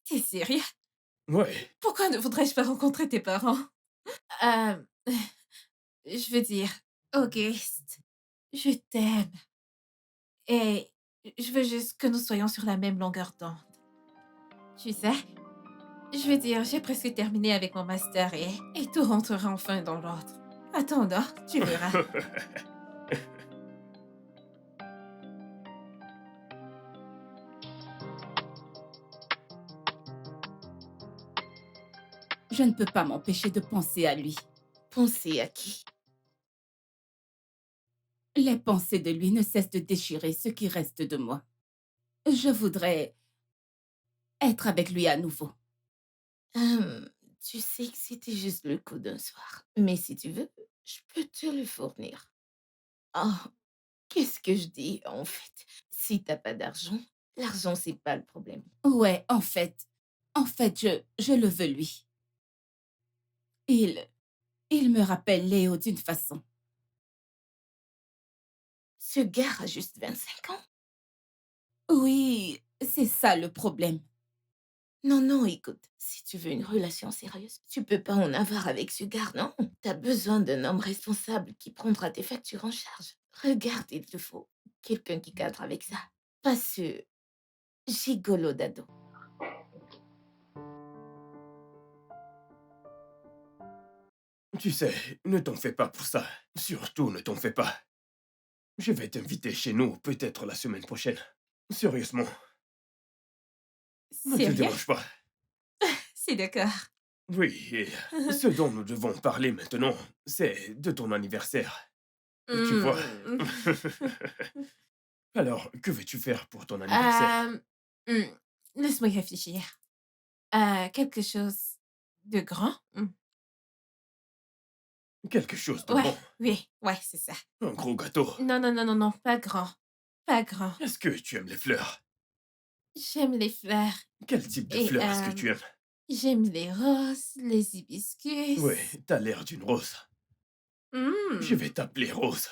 T'es sérieux? Ouais. Pourquoi ne voudrais-je pas rencontrer tes parents? Hem, je veux dire, Auguste, je t'aime et je veux juste que nous soyons sur la même longueur d'onde. Tu sais? Je veux dire, j'ai presque terminé avec mon master et tout rentrera enfin dans l'ordre. Attends, tu verras. Je ne peux pas m'empêcher de penser à lui. Penser à qui? Les pensées de lui ne cessent de déchirer ce qui reste de moi. Je voudrais être avec lui à nouveau. Hem, Tu sais que c'était juste le coup d'un soir, mais si tu veux, je peux te le fournir. Oh, qu'est-ce que je dis, en fait? Si t'as pas d'argent, l'argent, c'est pas le problème. Ouais, je le veux lui. Il, il me rappelle Léo d'une façon. Ce gars a juste 25 ans. Oui, c'est ça le problème. Non, non, écoute, si tu veux une relation sérieuse, tu peux pas en avoir avec ce gars, non? T'as besoin d'un homme responsable qui prendra tes factures en charge. Regarde, il te faut quelqu'un qui cadre avec ça. Pas ce gigolo d'ado. Tu sais, ne t'en fais pas pour ça. Surtout, ne t'en fais pas. Je vais t'inviter chez nous, peut-être la semaine prochaine. Sérieusement, ne te Sérieux? dérange pas. C'est d'accord. Oui, et ce dont nous devons parler maintenant, c'est de ton anniversaire. Tu vois? Mmh. Alors, que veux-tu faire pour ton anniversaire? Hem, mmh, Laisse-moi y réfléchir. Quelque chose de grand? Quelque chose de Ouais, grand. oui, ouais, c'est ça. Un gros gâteau. Non, non, non, non, non, pas grand, pas grand. Est-ce que tu aimes les fleurs? J'aime les fleurs Quel type de et fleurs est-ce que tu aimes? j'aime les roses, les Ouais, hibiscus. t'as l'air d'une rose. Je Mmh. vais t'appeler Rose.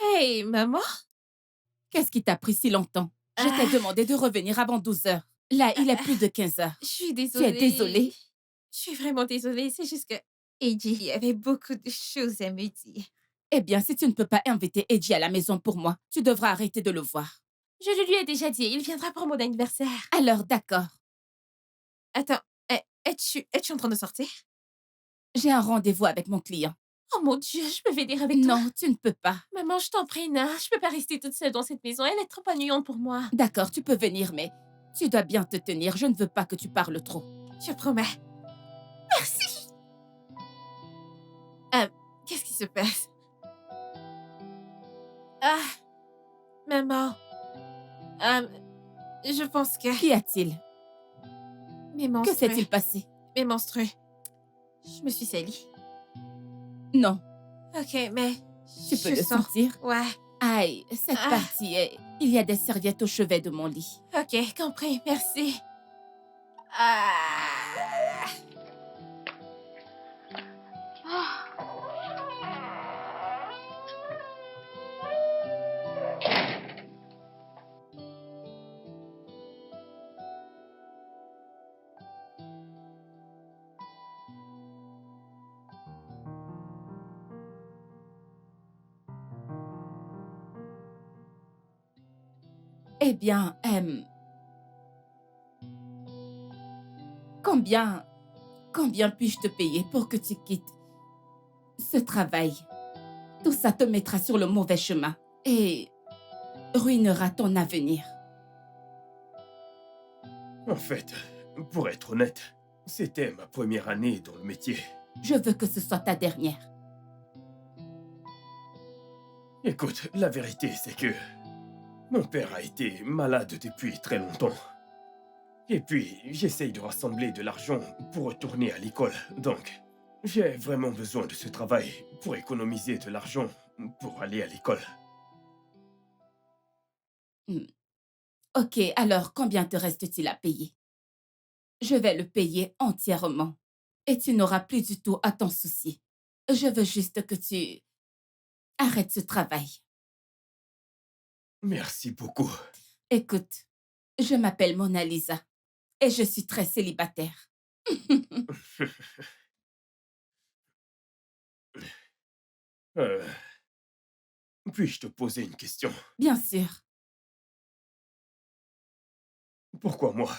Hey, maman? Qu'est-ce qui t'a pris si longtemps? Je t'ai Ah, demandé de revenir avant 12 heures. Là, il est plus de 15 heures. je suis Tu es désolée. désolée? Je suis vraiment désolée, c'est juste que Eddie, il y avait beaucoup de choses à me dire. Eh bien, si tu ne peux pas inviter Eddie à la maison pour moi, tu devras arrêter de le voir. Je le lui ai déjà dit, il viendra pour mon anniversaire. Alors, d'accord. Attends, es-tu en train de sortir? J'ai un rendez-vous avec mon client. Oh mon Dieu, je peux venir avec toi? Non, tu ne peux pas. Maman, je t'en prie, Na, je peux pas rester toute seule dans cette maison, elle est trop ennuyante pour moi. D'accord, tu peux venir, mais tu dois bien te tenir. Je ne veux pas que tu parles trop. Je promets. Merci! Qu'est-ce qui se passe? Ah, maman, hem, je pense que Qu'y a-t-il? mes Que menstrues s'est-il passé? mes menstrues, je me suis salie. Non, OK, mais tu peux je le sens. sentir? Ouais. Aïe, cette Ah, partie est... Il y a des serviettes au chevet de mon lit. OK, compris, merci. Ah! Eh bien, combien puis-je te payer pour que tu quittes ce travail? Tout ça te mettra sur le mauvais chemin et ruinera ton avenir. En fait, pour être honnête, c'était ma première année dans le métier. Je veux que ce soit ta dernière. Écoute, la vérité, c'est que mon père a été malade depuis très longtemps. Et puis, j'essaye de rassembler de l'argent pour retourner à l'école. Donc, j'ai vraiment besoin de ce travail pour économiser de l'argent pour aller à l'école. Hmm. Ok, alors combien te reste-t-il à payer? Je vais le payer entièrement et tu n'auras plus du tout à t'en soucier. Je veux juste que tu arrêtes ce travail. Merci beaucoup. Écoute, je m'appelle Mona Lisa et je suis très célibataire. Euh, Puis-je te poser une question? Bien sûr. Pourquoi moi?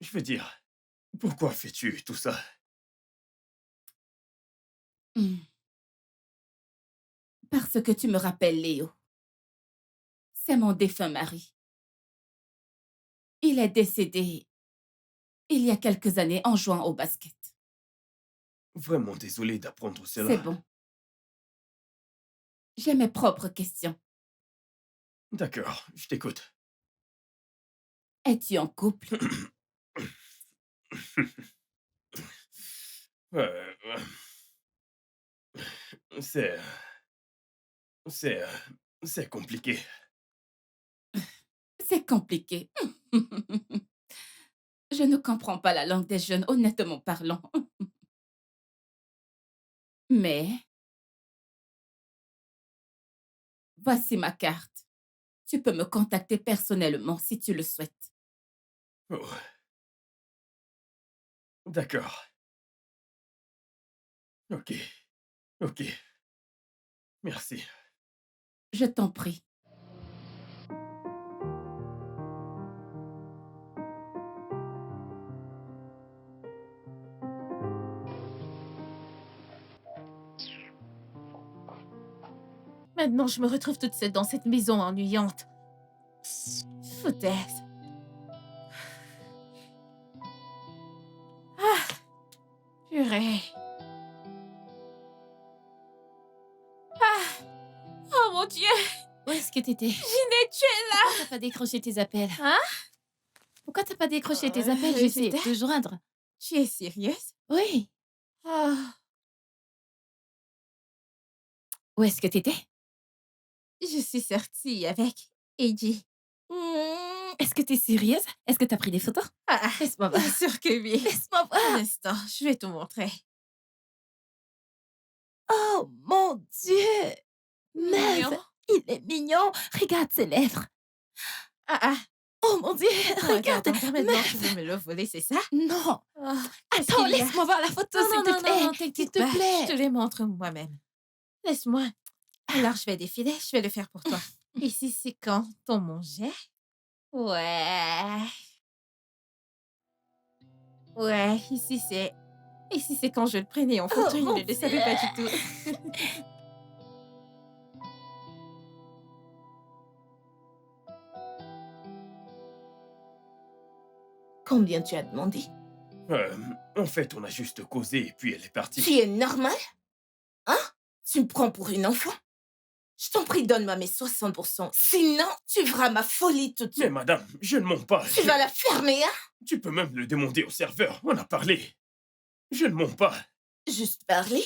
Je veux dire, pourquoi fais-tu tout ça? Hmm. Parce que tu me rappelles Léo. C'est mon défunt mari. Il est décédé il y a quelques années en jouant au basket. Vraiment désolé d'apprendre C'est cela. bon. J'ai mes propres questions. D'accord, je t'écoute. Es-tu en couple? Euh, c'est... C'est... C'est compliqué. C'est compliqué. Je ne comprends pas la langue des jeunes, honnêtement parlant. Mais voici ma carte. Tu peux me contacter personnellement si tu le souhaites. Oh, d'accord. Ok, ok. Merci. Je t'en prie. Maintenant, je me retrouve toute seule dans cette maison ennuyante. Foutaise. Ah, purée. Ah, oh mon Dieu, Où est-ce que t'étais? Ginette, tu es là. Pourquoi t'as pas décroché tes appels? Hein? Pourquoi t'as pas décroché tes appels? J'essayais de C'était- te joindre. Tu es sérieuse? Oui. Ah, Où est-ce que t'étais? je suis sortie avec Eddie. Est-ce que t'es sérieuse? Est-ce que t'as pris des photos? Ah, Laisse-moi voir. bien sûr que oui. Laisse-moi Un voir. instant, je vais te montrer. Oh mon Dieu! Mignon. Meuf, il est mignon. Regarde ses lèvres. Ah, ah. Oh mon Dieu, regarde. Attends, maintenant tu Meuf. veux me le voler, c'est ça? Non. Ah, qu'est-ce Attends, qu'il y a? laisse-moi voir la photo, Non, s'il non, te non, plaît. non, non, S'il t'inquiète te pas. Je te plaît. les montre moi-même. Laisse-moi. Alors, je vais défiler, je vais le faire pour toi. Ici, c'est quand on mangeait. Ouais. Ouais, ici, c'est... Ici, c'est quand je le prenais en photo, Oh il mon ne le savait pas du tout. Combien tu as demandé? En fait, on a juste causé et puis elle est partie. Tu es normal? Hein? Tu me prends pour une enfant? Je t'en prie, donne-moi mes 60%. Sinon, tu feras ma folie tout de Mais suite. madame, je ne mens pas. Tu vas la fermer, hein? Tu peux même le demander au serveur. On a parlé. Je ne mens pas. Juste parler?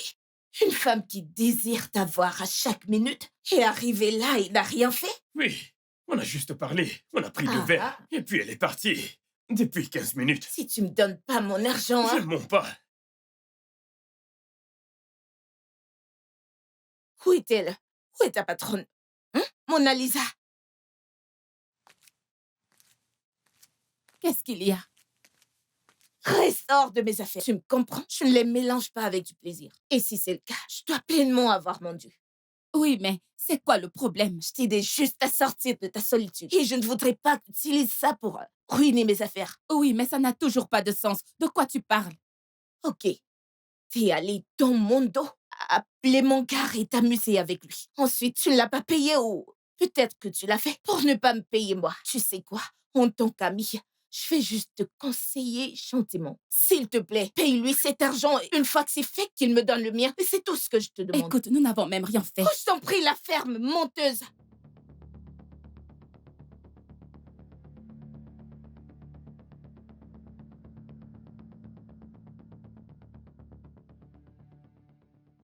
Une femme qui désire t'avoir à chaque minute et arriver là, il n'a rien fait? Oui, on a juste parlé. On a pris deux Ah, verres. ah. Et puis elle est partie. Depuis 15 minutes. Si tu me donnes pas mon argent, Je hein? ne mens pas. Où est-elle? Où est ta patronne? Hein? Mona Lisa? Qu'est-ce qu'il y a? Reste hors de mes affaires. Tu me comprends? Je ne les mélange pas avec du plaisir. Et si c'est le cas, je dois pleinement avoir mon dû. Oui, mais c'est quoi le problème? Je t'aidais juste à sortir de ta solitude. Et je ne voudrais pas que tu utilises ça pour ruiner mes affaires. Oui, mais ça n'a toujours pas de sens. De quoi tu parles? Ok. T'es allé dans mon dos, appeler mon gars et t'amuser avec lui. Ensuite, tu ne l'as pas payé ou peut-être que tu l'as fait pour ne pas me payer moi. Tu sais quoi? En tant qu'ami, je vais juste te conseiller gentiment. S'il te plaît, paye-lui cet argent et une fois que c'est fait, qu'il me donne le mien. Et c'est tout ce que je te demande. Écoute, nous n'avons même rien fait. Oh, je t'en prie, la ferme, menteuse.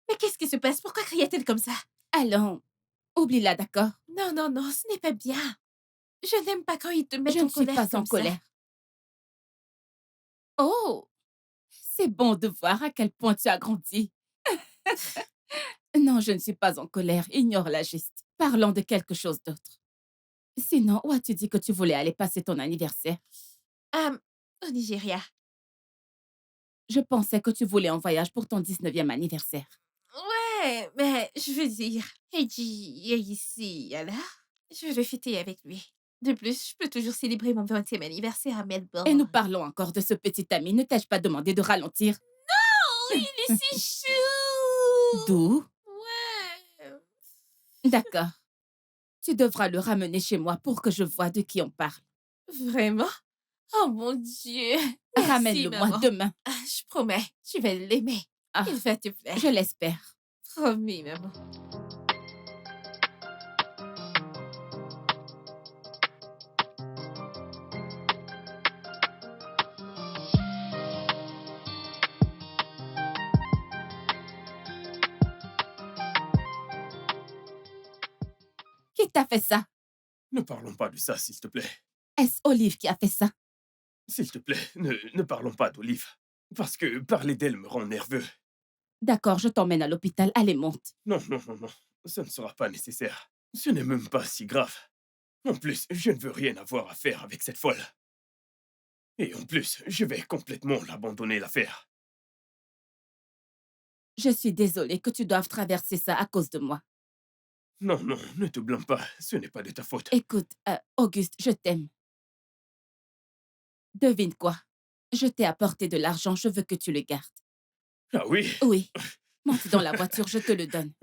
Mais qu'est-ce qui se passe? Pourquoi criait-elle comme ça? Allons, oublie-la, d'accord? Non, non, non, ce n'est pas bien. Je n'aime pas quand ils te mettent Je en ne suis colère pas comme en ça. colère. Oh, c'est bon de voir à quel point tu as grandi. Non, je ne suis pas en colère. Ignore-la juste. Parlons de quelque chose d'autre. Sinon, où as-tu dit que tu voulais aller passer ton anniversaire? Au Nigeria. Je pensais que tu voulais en voyage pour ton 19e anniversaire. Ouais, mais je veux dire, Eiji est ici, alors je vais le fêter avec lui. De plus, je peux toujours célébrer mon 20e anniversaire à Et nous Melbourne. parlons encore de ce petit ami. Ne t'ai-je pas demandé de ralentir? Oh, il est si chou! D'où? Ouais. D'accord. Tu devras le ramener chez moi pour que je voie de qui on parle. Vraiment? Oh mon Dieu! Merci, Ramène-le-moi maman. demain. Je promets, tu vas l'aimer. Ah, Il va te plaire. je l'espère. Promis, maman. Qui t'a fait ça? Ne parlons pas de ça, s'il te plaît. Est-ce Olive qui a fait ça? S'il te plaît, ne parlons pas d'Olive. Parce que parler d'elle me rend nerveux. D'accord, je t'emmène à l'hôpital. Allez, monte. Non, non, non, non. Ce ne sera pas nécessaire. Ce n'est même pas si grave. En plus, je ne veux rien avoir à faire avec cette folle. Et en plus, je vais complètement l'abandonner l'affaire. Je suis désolée que tu doives traverser ça à cause de moi. Non, non, ne te blâme pas. Ce n'est pas de ta faute. Écoute, Auguste, je t'aime. Devine quoi? Je t'ai apporté de l'argent, je veux que tu le gardes. Ah oui? Oui. Monte dans la voiture, je te le donne.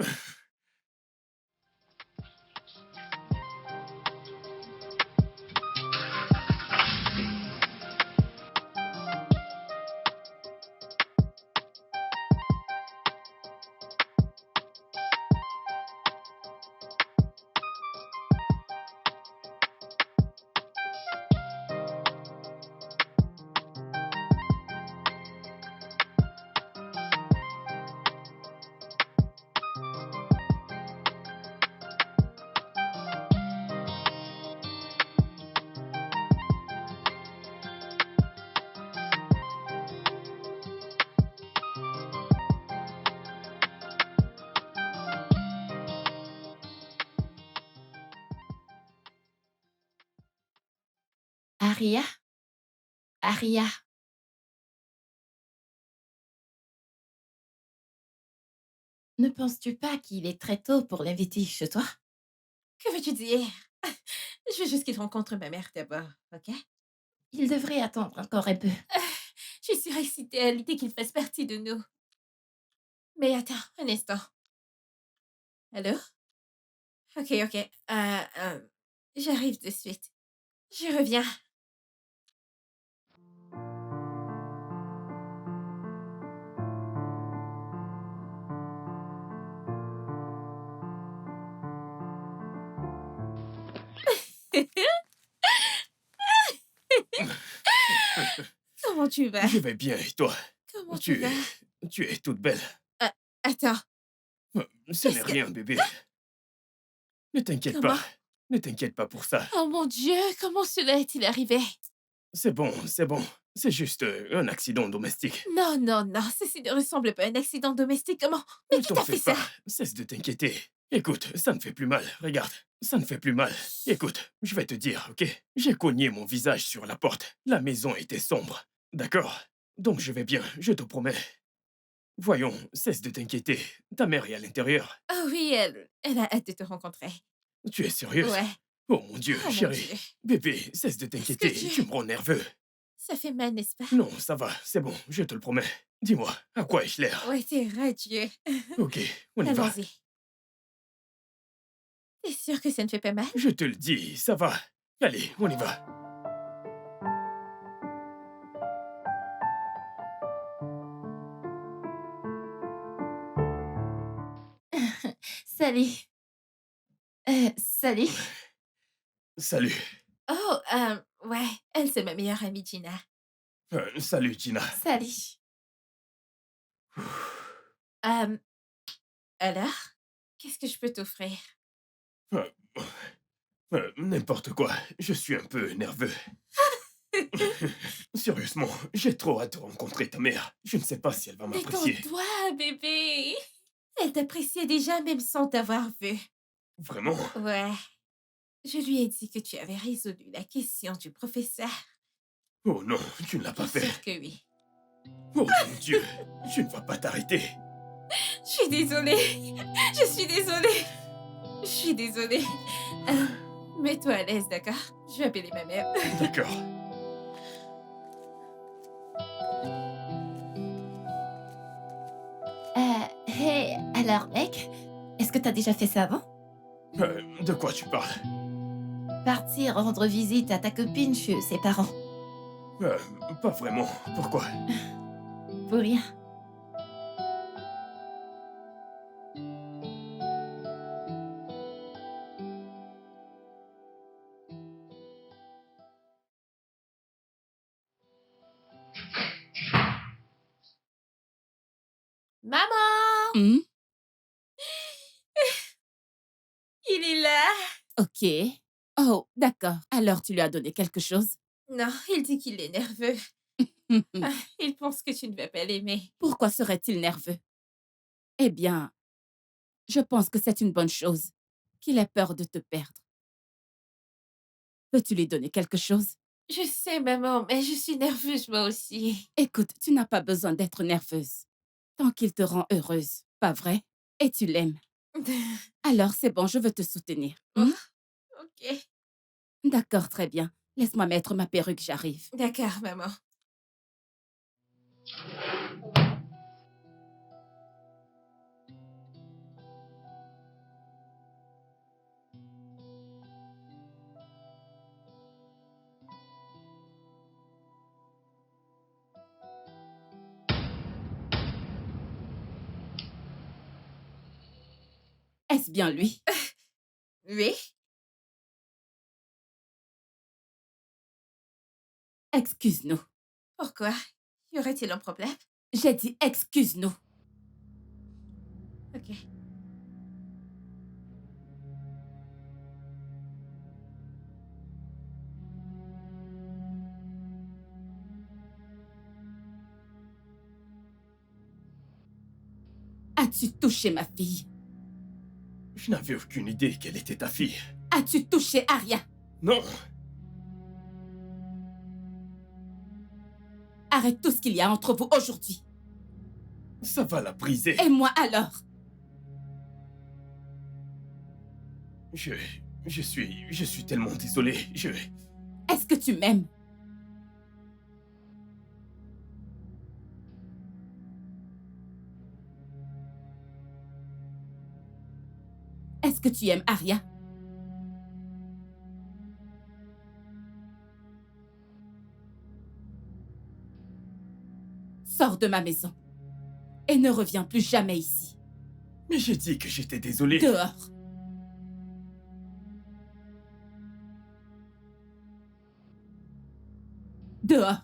Aria? Aria? Ne penses-tu pas qu'il est très tôt pour l'inviter chez toi? Que veux-tu dire? Je veux juste qu'il rencontre ma mère d'abord, ok? Il devrait attendre encore un peu. Je suis excitée à l'idée qu'il fasse partie de nous. Mais attends, un instant. Allô? Ok, ok. J'arrive de suite. Je reviens. Comment tu vas? Je vais bien, et toi? Comment tu vas? Tu es toute belle. Attends, Ce n'est Est-ce que- rien, bébé. Ne t'inquiète Comment? pas. Ne t'inquiète pas pour ça. oh mon Dieu, comment cela est-il arrivé? C'est bon, c'est bon. C'est juste un accident domestique. Non, non, non, ceci ne ressemble pas à un accident domestique. Comment? Mais Ne qui t'en t'a fais fait pas. ça? Cesse de t'inquiéter. Écoute, ça ne fait plus mal. Regarde, ça ne fait plus mal. Écoute, je vais te dire, ok? J'ai cogné mon visage sur la porte. La maison était sombre. D'accord? Donc je vais bien, je te promets. Voyons, cesse de t'inquiéter. Ta mère est à l'intérieur. Oh oui, elle a hâte de te rencontrer. Tu es sérieuse? Ouais. Oh mon Dieu, Oh mon chérie. Dieu. Bébé, cesse de Est-ce t'inquiéter. que Tu me rends nerveux. Ça fait mal, n'est-ce pas? Non, ça va, c'est bon, je te le promets. Dis-moi, à quoi ai-je l'air? Ouais, t'es radieux. Ok, on y va. Allons-y. T'es sûr que ça ne fait pas mal? Je te le dis, ça va. Allez, on y va. Salut. Salut. Salut. Oh, ouais, elle, c'est ma meilleure amie, Gina. Salut, Gina. Salut. Euh, alors, qu'est-ce que je peux t'offrir? Euh, N'importe quoi, je suis un peu nerveux. Sérieusement, j'ai trop hâte de rencontrer ta mère. Je ne sais pas si elle va m'apprécier. Détends-toi, bébé. Elle t'appréciait déjà même sans t'avoir vu. Vraiment? Ouais. Je lui ai dit que tu avais résolu la question du professeur. Oh non, tu ne l'as pas Bien sûr fait. que oui. Oh mon Dieu, tu ne vas pas t'arrêter. Je suis désolée. Je suis désolée. Je suis désolée. Mets-toi à l'aise, d'accord? Je vais appeler ma mère. D'accord. Hey, alors mec, est-ce que t'as déjà fait ça avant? De quoi tu parles? Partir rendre visite à ta copine chez ses parents. Pas vraiment. Pourquoi? Pour rien. Maman! Hmm? Il est là! Ok. Oh, d'accord. Alors, tu lui as donné quelque chose? Non, il dit qu'il est nerveux. Il pense que tu ne vas pas l'aimer. Pourquoi serait-il nerveux? Eh bien, je pense que c'est une bonne chose qu'il ait peur de te perdre. Peux-tu lui donner quelque chose? Je sais, maman, mais je suis nerveuse moi aussi. Écoute, tu n'as pas besoin d'être nerveuse. Tant qu'il te rend heureuse, pas vrai? Et tu l'aimes. Alors, c'est bon, je veux te soutenir. Hmm? Ok. D'accord, très bien. Laisse-moi mettre ma perruque, j'arrive. D'accord, maman. Est-ce bien lui? Oui? Excuse-nous. Pourquoi? Y aurait-il un problème? J'ai dit excuse-nous. Ok. As-tu touché ma fille? Je n'avais aucune idée qu'elle était ta fille. As-tu touché Aria? Non! Arrête tout ce qu'il y a entre vous aujourd'hui. Ça va la briser. Et moi alors? Je suis tellement désolé. Est-ce que tu m'aimes? Est-ce que tu aimes Aria? Sors de ma maison et ne reviens plus jamais ici. Mais j'ai dit que j'étais désolé. Dehors. Dehors.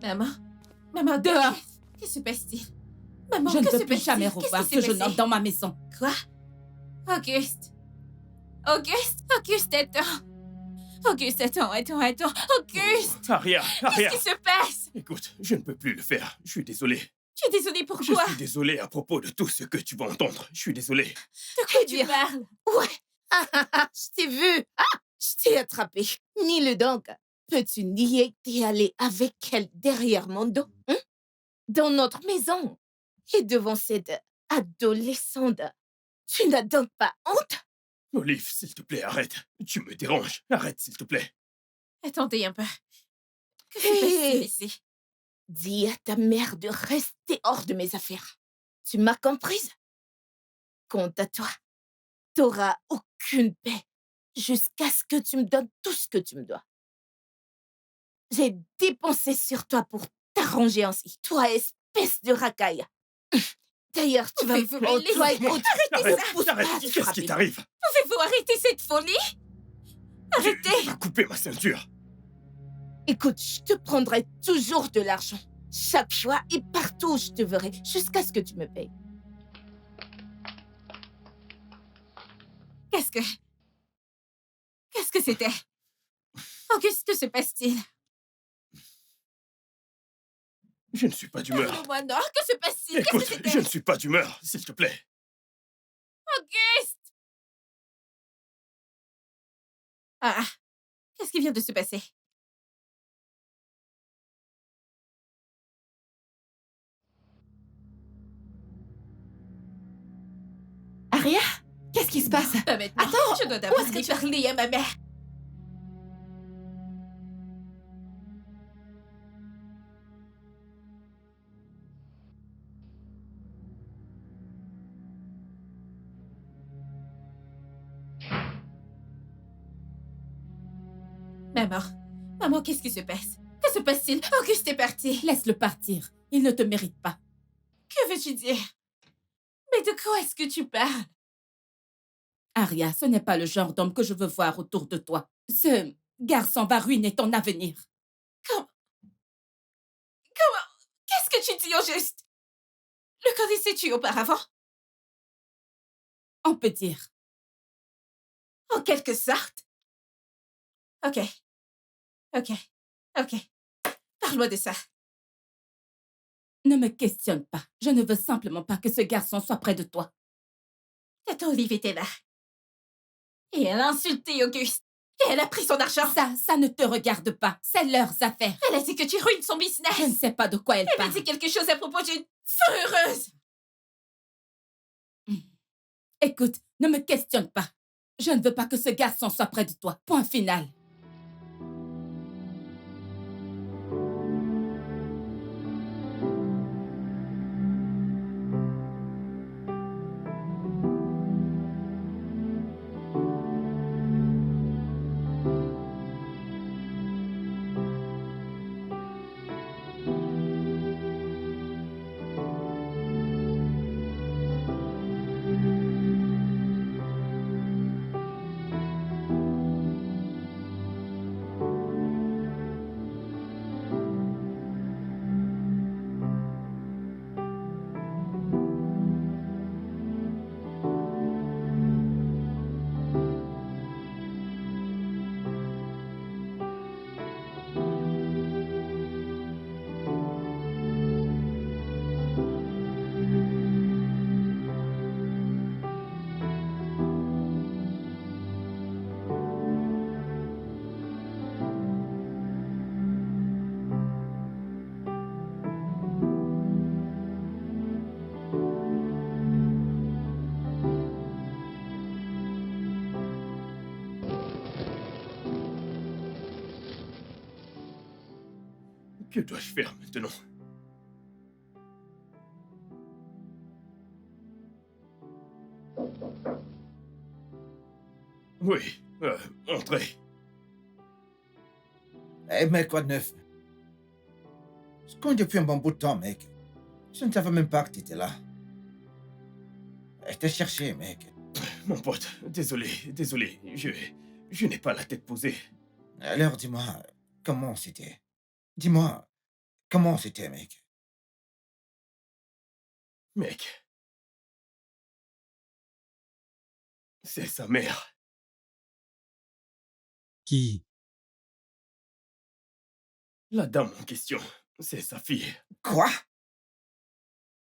Maman? Maman, Dehors. que se passe-t-il? Maman, Je ne que veux se plus passe-t-il? jamais Qu'est-ce revoir qui ce s'est jeune homme passé? dans ma maison. Quoi? Auguste? Auguste? Auguste, attends! Auguste, attends! Auguste! Aria, Aria! Qu'est-ce qui se passe? Écoute, je ne peux plus le faire. Je suis désolé. Tu es désolée Je pourquoi? suis désolé à propos de tout ce que tu vas entendre. Je suis désolé. De quoi tu parles? Ouais, Je t'ai vu. Je t'ai attrapé. Nie-le donc. Peux-tu nier que t'es allé avec elle derrière mon dos, hein? Dans notre maison et devant cette adolescente. Tu n'as donc pas honte? Olive, s'il te plaît, arrête. Tu me déranges. Arrête, s'il te plaît. Attendez un peu. Que se passe-t-il Hé! ici? Dis à ta mère de rester hors de mes affaires. Tu m'as comprise? Quant à toi, t'auras aucune paix jusqu'à ce que tu me donnes tout ce que tu me dois. J'ai dépensé sur toi pour t'arranger ainsi. Toi, espèce de racaille. D'ailleurs, tu vas me... Pouvez-vous Oh, me toi, laisser? écoute, Arrête, ne pousse pas arrête. à te Qu'est-ce qui frapper. t'arrive? Pouvez-vous arrêter cette folie? Arrêtez! Tu vas couper ma ceinture. Écoute, je te prendrai toujours de l'argent. Chaque fois et partout où je te verrai, jusqu'à ce que tu me payes. Qu'est-ce que... Qu'est-ce que c'était? Auguste, que se passe-t-il? Je ne suis pas d'humeur. Parle-moi, Nord, que se passe-t-il? Qu'est-ce Écoute, que c'était? je ne suis pas d'humeur, s'il te plaît. Auguste! Ah, qu'est-ce qui vient de se passer? Aria, qu'est-ce qui se passe? Pas maintenant. Attends, Je dois d'abord où est-ce que aller tu- parler à ma mère. Maman, maman, qu'est-ce qui se passe? Que se passe-t-il? Auguste est parti. Laisse-le partir. Il ne te mérite pas. Que veux-tu dire? Mais de quoi est-ce que tu parles? Aria, ce n'est pas le genre d'homme que je veux voir autour de toi. Ce garçon va ruiner ton avenir. Comment? Qu'est-ce que tu dis au juste? Le connaissais-tu auparavant? On peut dire. En quelque sorte. Ok. Ok. Ok. Parle-moi de ça. Ne me questionne pas. Je ne veux simplement pas que ce garçon soit près de toi. Tata Olive était là. Et elle a insulté Auguste. Et elle a pris son argent. Ça ne te regarde pas. C'est leurs affaires. Elle a dit que tu ruines son business. Je ne sais pas de quoi elle Elle a parle. dit quelque chose à propos d'une fourreuse. Écoute, ne me questionne pas. Je ne veux pas que ce garçon soit près de toi. Point final. Que dois-je faire maintenant? Oui, entrez. Eh mec, quoi de neuf? Je compte depuis un bon bout de temps, mec. Je ne savais même pas que t'étais là. Je t'ai cherché, mec. Mon pote, désolé, je n'ai pas la tête posée. Alors dis-moi, comment c'était? Dis-moi, comment c'était, mec? Mec. C'est sa mère. Qui? La dame en question, c'est sa fille. Quoi?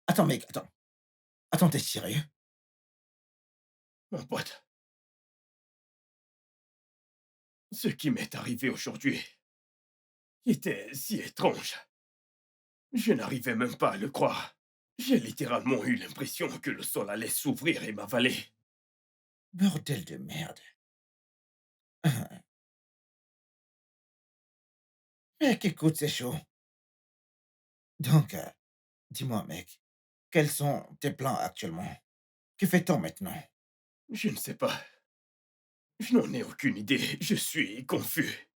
Attends, mec, attends. Attends, t'es sérieux? Mon pote, Ce qui m'est arrivé aujourd'hui était si étrange. Je n'arrivais même pas à le croire. J'ai littéralement eu l'impression que le sol allait s'ouvrir et m'avaler. Bordel de merde. Mec, écoute, c'est chaud. Donc, dis-moi, mec, quels sont tes plans actuellement? Que fait-on maintenant? Je ne sais pas. Je n'en ai aucune idée. Je suis confus.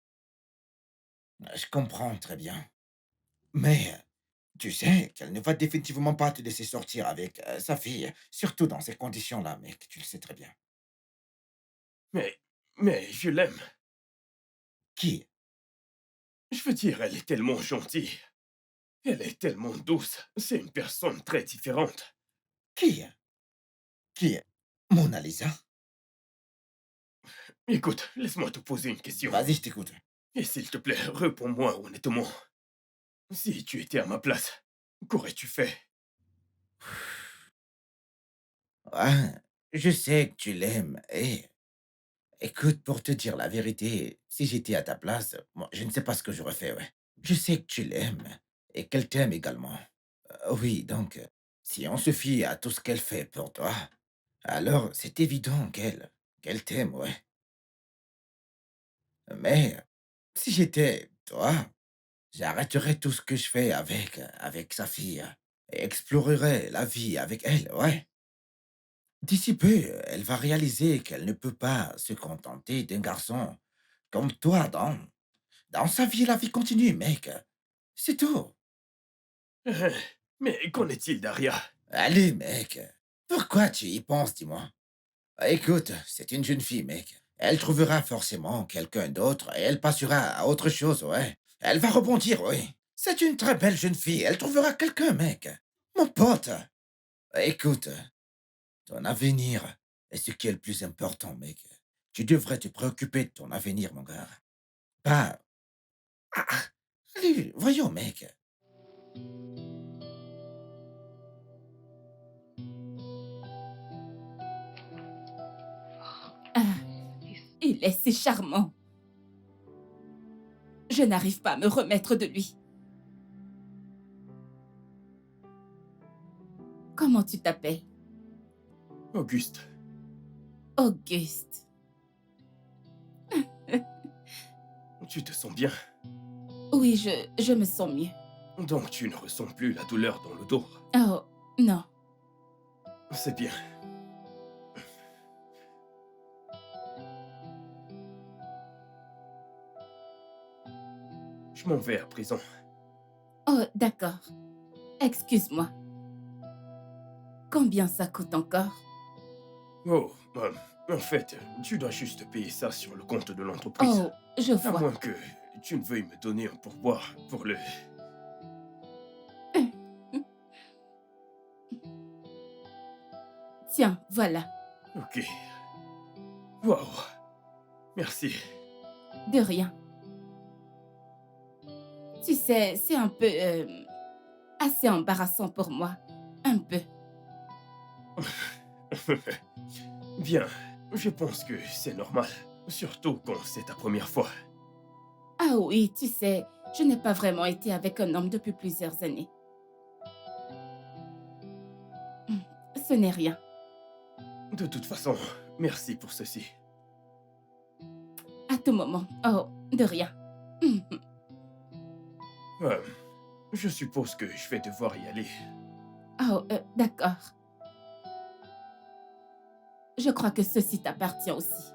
Je comprends très bien. Mais tu sais qu'elle ne va définitivement pas te laisser sortir avec sa fille, surtout dans ces conditions-là, mec, tu le sais très bien. Mais, mais je l'aime. Qui? Je veux dire, elle est tellement gentille. Elle est tellement douce. C'est une personne très différente. Qui? Qui? Mona Lisa? Écoute, laisse-moi te poser une question. Vas-y, je t'écoute. Et s'il te plaît, réponds-moi honnêtement. Si tu étais à ma place, qu'aurais-tu fait? Ah, je sais que tu l'aimes et écoute, pour te dire la vérité, si j'étais à ta place, moi, je ne sais pas ce que j'aurais fait, ouais. Je sais que tu l'aimes et qu'elle t'aime également. Oui, donc, si on se fie à tout ce qu'elle fait pour toi, alors c'est évident qu'elle t'aime, ouais. Mais si j'étais toi, j'arrêterais tout ce que je fais avec sa fille et explorerais la vie avec elle, ouais. D'ici peu, elle va réaliser qu'elle ne peut pas se contenter d'un garçon comme toi dans sa vie, la vie continue, mec. C'est tout. Mais qu'en est-il d'Aria? Allez, mec. Pourquoi tu y penses, dis-moi? Écoute, c'est une jeune fille, mec. Elle trouvera forcément quelqu'un d'autre et elle passera à autre chose, ouais. Elle va rebondir, oui. C'est une très belle jeune fille. Elle trouvera quelqu'un, mec. Mon pote. Écoute, ton avenir est ce qui est le plus important, mec. Tu devrais te préoccuper de ton avenir, mon gars. Pas... Ah, ah, allez, voyons, mec. Ah, il est si charmant. Je n'arrive pas à me remettre de lui. Comment tu t'appelles? Auguste, Auguste. tu te sens bien? Oui, je me sens mieux. Donc tu ne ressens plus la douleur dans le dos. Oh, non. C'est bien. Je m'en vais à présent. Oh, d'accord. Excuse-moi. Combien ça coûte encore? Oh, en fait, tu dois juste payer ça sur le compte de l'entreprise. Oh, je À vois. moins que tu ne veuilles me donner un pourboire pour le... Tiens, voilà. Ok. Waouh. Merci. De rien. Tu sais, c'est un peu... assez embarrassant pour moi. Un peu. Bien, je pense que c'est normal. Surtout quand c'est ta première fois. Ah oui, tu sais, je n'ai pas vraiment été avec un homme depuis plusieurs années. Ce n'est rien. De toute façon, merci pour ceci. À tout moment. Oh, de rien. Euh, je suppose que je vais devoir y aller. Oh, d'accord. Je crois que ceci t'appartient aussi.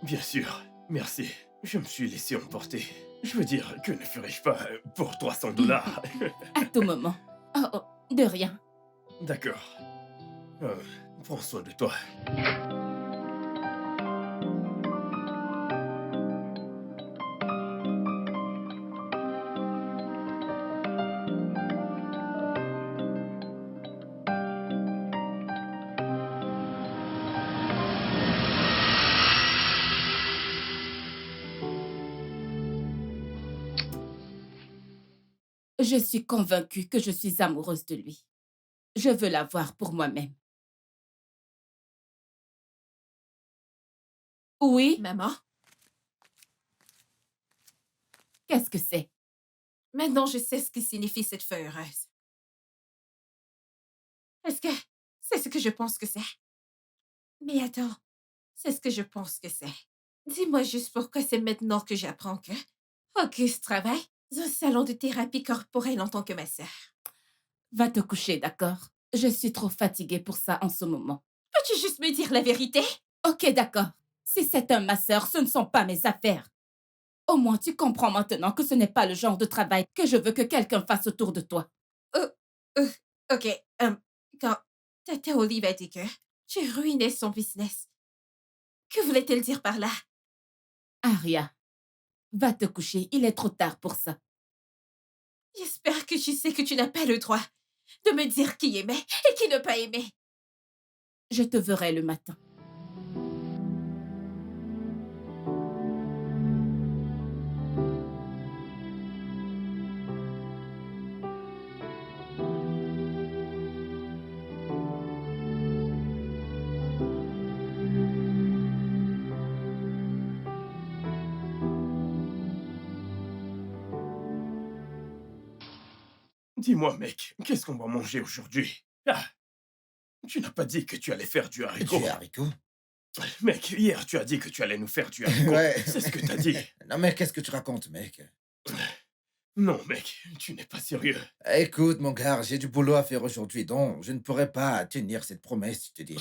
Bien sûr, merci. Je me suis laissé emporter. Je veux dire, que ne ferais-je pas pour 300 dollars? À tout moment. Oh, oh, de rien. D'accord. Prends soin de toi. Je suis convaincue que je suis amoureuse de lui. Je veux l'avoir pour moi-même. Oui? Maman? Qu'est-ce que c'est? Maintenant, je sais ce que signifie cette feuille heureuse. Est-ce que c'est ce que je pense que c'est? Mais attends, c'est ce que je pense que c'est. Dis-moi juste pourquoi c'est maintenant que j'apprends que Auguste travaille dans un salon de thérapie corporelle en tant que masseur. Va te coucher, d'accord? Je suis trop fatiguée pour ça en ce moment. Peux-tu juste me dire la vérité? Ok, d'accord. Si c'est un masseur, ce ne sont pas mes affaires. Au moins, tu comprends maintenant que ce n'est pas le genre de travail que je veux que quelqu'un fasse autour de toi. Euh, euh, ok, quand Tata Olive a dit que tu ruinais son business, que voulait-elle dire par là? Aria, va te coucher, il est trop tard pour ça. J'espère que tu sais que tu n'as pas le droit de me dire qui aimait et qui n'a pas aimé. Je te verrai le matin. Dis-moi, mec, qu'est-ce qu'on va manger aujourd'hui? Ah, tu n'as pas dit que tu allais faire du haricot. Du haricot? Mec, hier, tu as dit que tu allais nous faire du haricot. Ouais. C'est ce que t'as dit. Non, mais qu'est-ce que tu racontes, mec? Non, mec, tu n'es pas sérieux. Écoute, mon gars, j'ai du boulot à faire aujourd'hui, donc je ne pourrais pas tenir cette promesse, je te dis.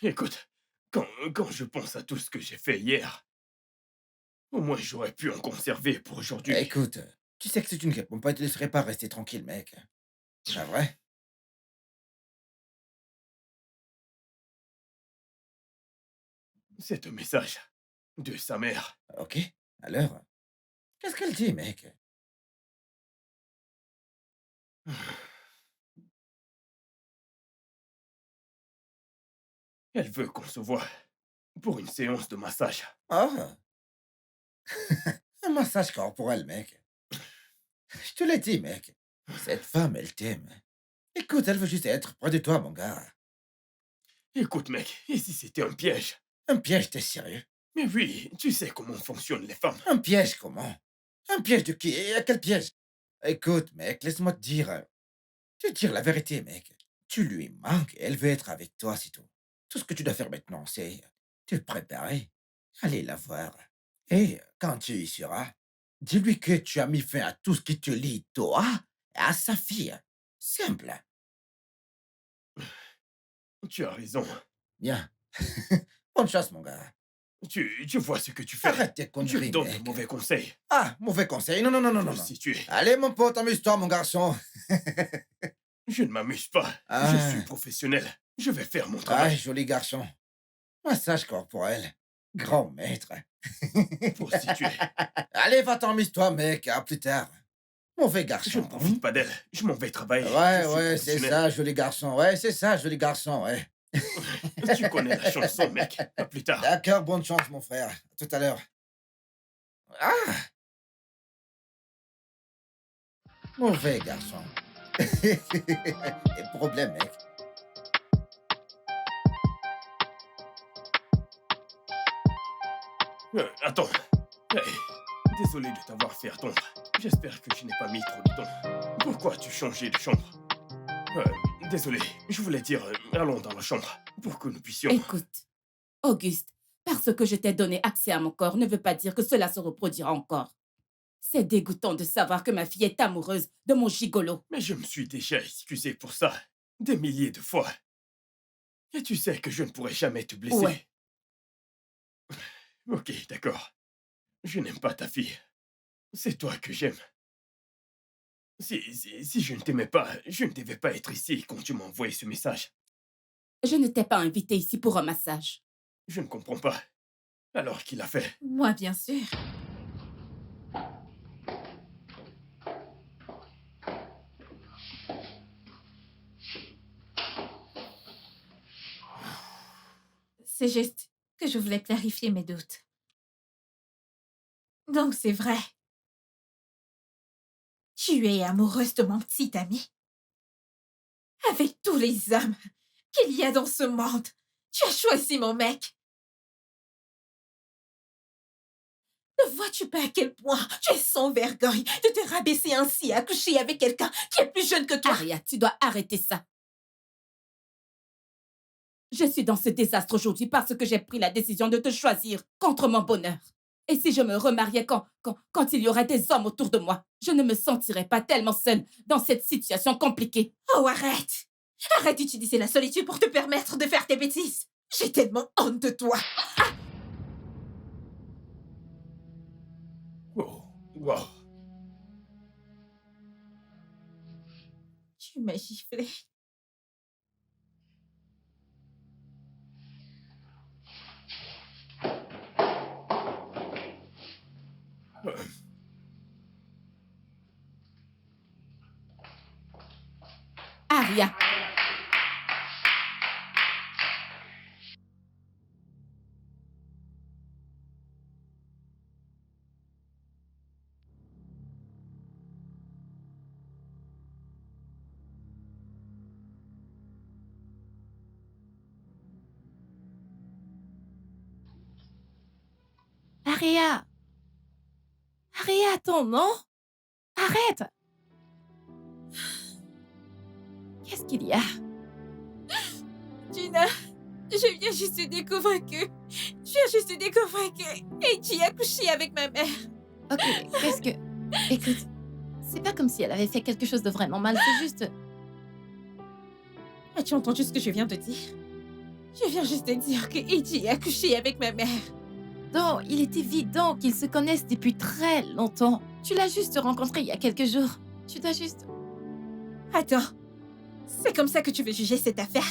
Écoute, quand je pense à tout ce que j'ai fait hier, au moins j'aurais pu en conserver pour aujourd'hui. Écoute, tu sais que si tu ne réponds pas, je te laisserai pas rester tranquille, mec. C'est vrai? C'est un message de sa mère. Ok. Alors, qu'est-ce qu'elle dit, mec? Elle veut qu'on se voie pour une séance de massage. Oh, un massage corporel, mec. Je te l'ai dit, mec. Cette femme, elle t'aime. Écoute, elle veut juste être près de toi, mon gars. Écoute, mec, et si c'était un piège? Un piège, t'es sérieux? Mais oui, tu sais comment fonctionnent les femmes. Un piège, comment? Un piège de qui? Et à quel piège? Écoute, mec, laisse-moi te dire la vérité, mec. Tu lui manques et elle veut être avec toi, c'est tout. Tout ce que tu dois faire maintenant, c'est te préparer, aller la voir. Et quand tu y seras, dis-lui que tu as mis fin à tout ce qui te lie, toi, et à sa fille. Simple. Tu as raison. Bien. Bonne chance, mon gars. Tu vois ce que tu fais. Arrête tes Tu conneries, me donnes de mec. mauvais conseils. Ah, mauvais conseil. Non, non, non, non, non, non. Prostituée. Allez, mon pote, amuse-toi, mon garçon. Je ne m'amuse pas. Ah. Je suis professionnel. Je vais faire mon Ah, travail. joli garçon. Massage corporel. Grand maître. Prostituée. Allez, va-t'en, amuse-toi, mec. À plus tard. Mauvais Je garçon. ne profite pas d'elle. Je m'en vais travailler. Ouais, Je suis ouais, c'est professionnel. ça, joli garçon. Ouais, c'est ça, joli garçon, ouais. Tu connais la chanson, mec. À plus tard. D'accord, bonne chance, mon frère. À tout à l'heure. Ah! Mauvais garçon. Des problèmes, mec. Attends. Hey, désolé de t'avoir fait attendre. J'espère que je n'ai pas mis trop de temps. Pourquoi as-tu changé de chambre? Désolé. Je voulais dire, allons dans la chambre pour que nous puissions... Écoute, Auguste, parce que je t'ai donné accès à mon corps ne veut pas dire que cela se reproduira encore. C'est dégoûtant de savoir que ma fille est amoureuse de mon gigolo. Mais je me suis déjà excusé pour ça. Des milliers de fois. Et tu sais que je ne pourrai jamais te blesser. Ouais. Ok, d'accord. Je n'aime pas ta fille. C'est toi que j'aime. Si je ne t'aimais pas, je ne devais pas être ici quand tu m'as envoyé ce message. Je ne t'ai pas invité ici pour un massage. Je ne comprends pas. Alors qu'il a fait. Moi, bien sûr. C'est juste que je voulais clarifier mes doutes. Donc, c'est vrai. Tu es amoureuse de mon petit ami. Avec tous les hommes qu'il y a dans ce monde, tu as choisi mon mec. Ne vois-tu pas à quel point tu es sans vergogne de te rabaisser ainsi à coucher avec quelqu'un qui est plus jeune que toi? Aria, tu dois arrêter ça. Je suis dans ce désastre aujourd'hui parce que j'ai pris la décision de te choisir contre mon bonheur. Et si je me remariais quand il y aurait des hommes autour de moi, je ne me sentirais pas tellement seule dans cette situation compliquée. Oh, arrête! Arrête d'utiliser la solitude pour te permettre de faire tes bêtises. J'ai tellement honte de toi. Wow, wow. Tu m'as giflé. Aria, Aria! Aria, attends, non? Arrête! Qu'est-ce qu'il y a? Gina, je viens juste de découvrir que... Je viens juste de découvrir que Eiji a couché avec ma mère. Ok, qu'est-ce que... Écoute, c'est pas comme si elle avait fait quelque chose de vraiment mal, c'est juste... As-tu entendu ce que je viens de dire? Je viens juste de dire que Eiji a couché avec ma mère. Non, il est évident qu'ils se connaissent depuis très longtemps. Tu l'as juste rencontré il y a quelques jours. Tu dois juste... Attends, c'est comme ça que tu veux juger cette affaire?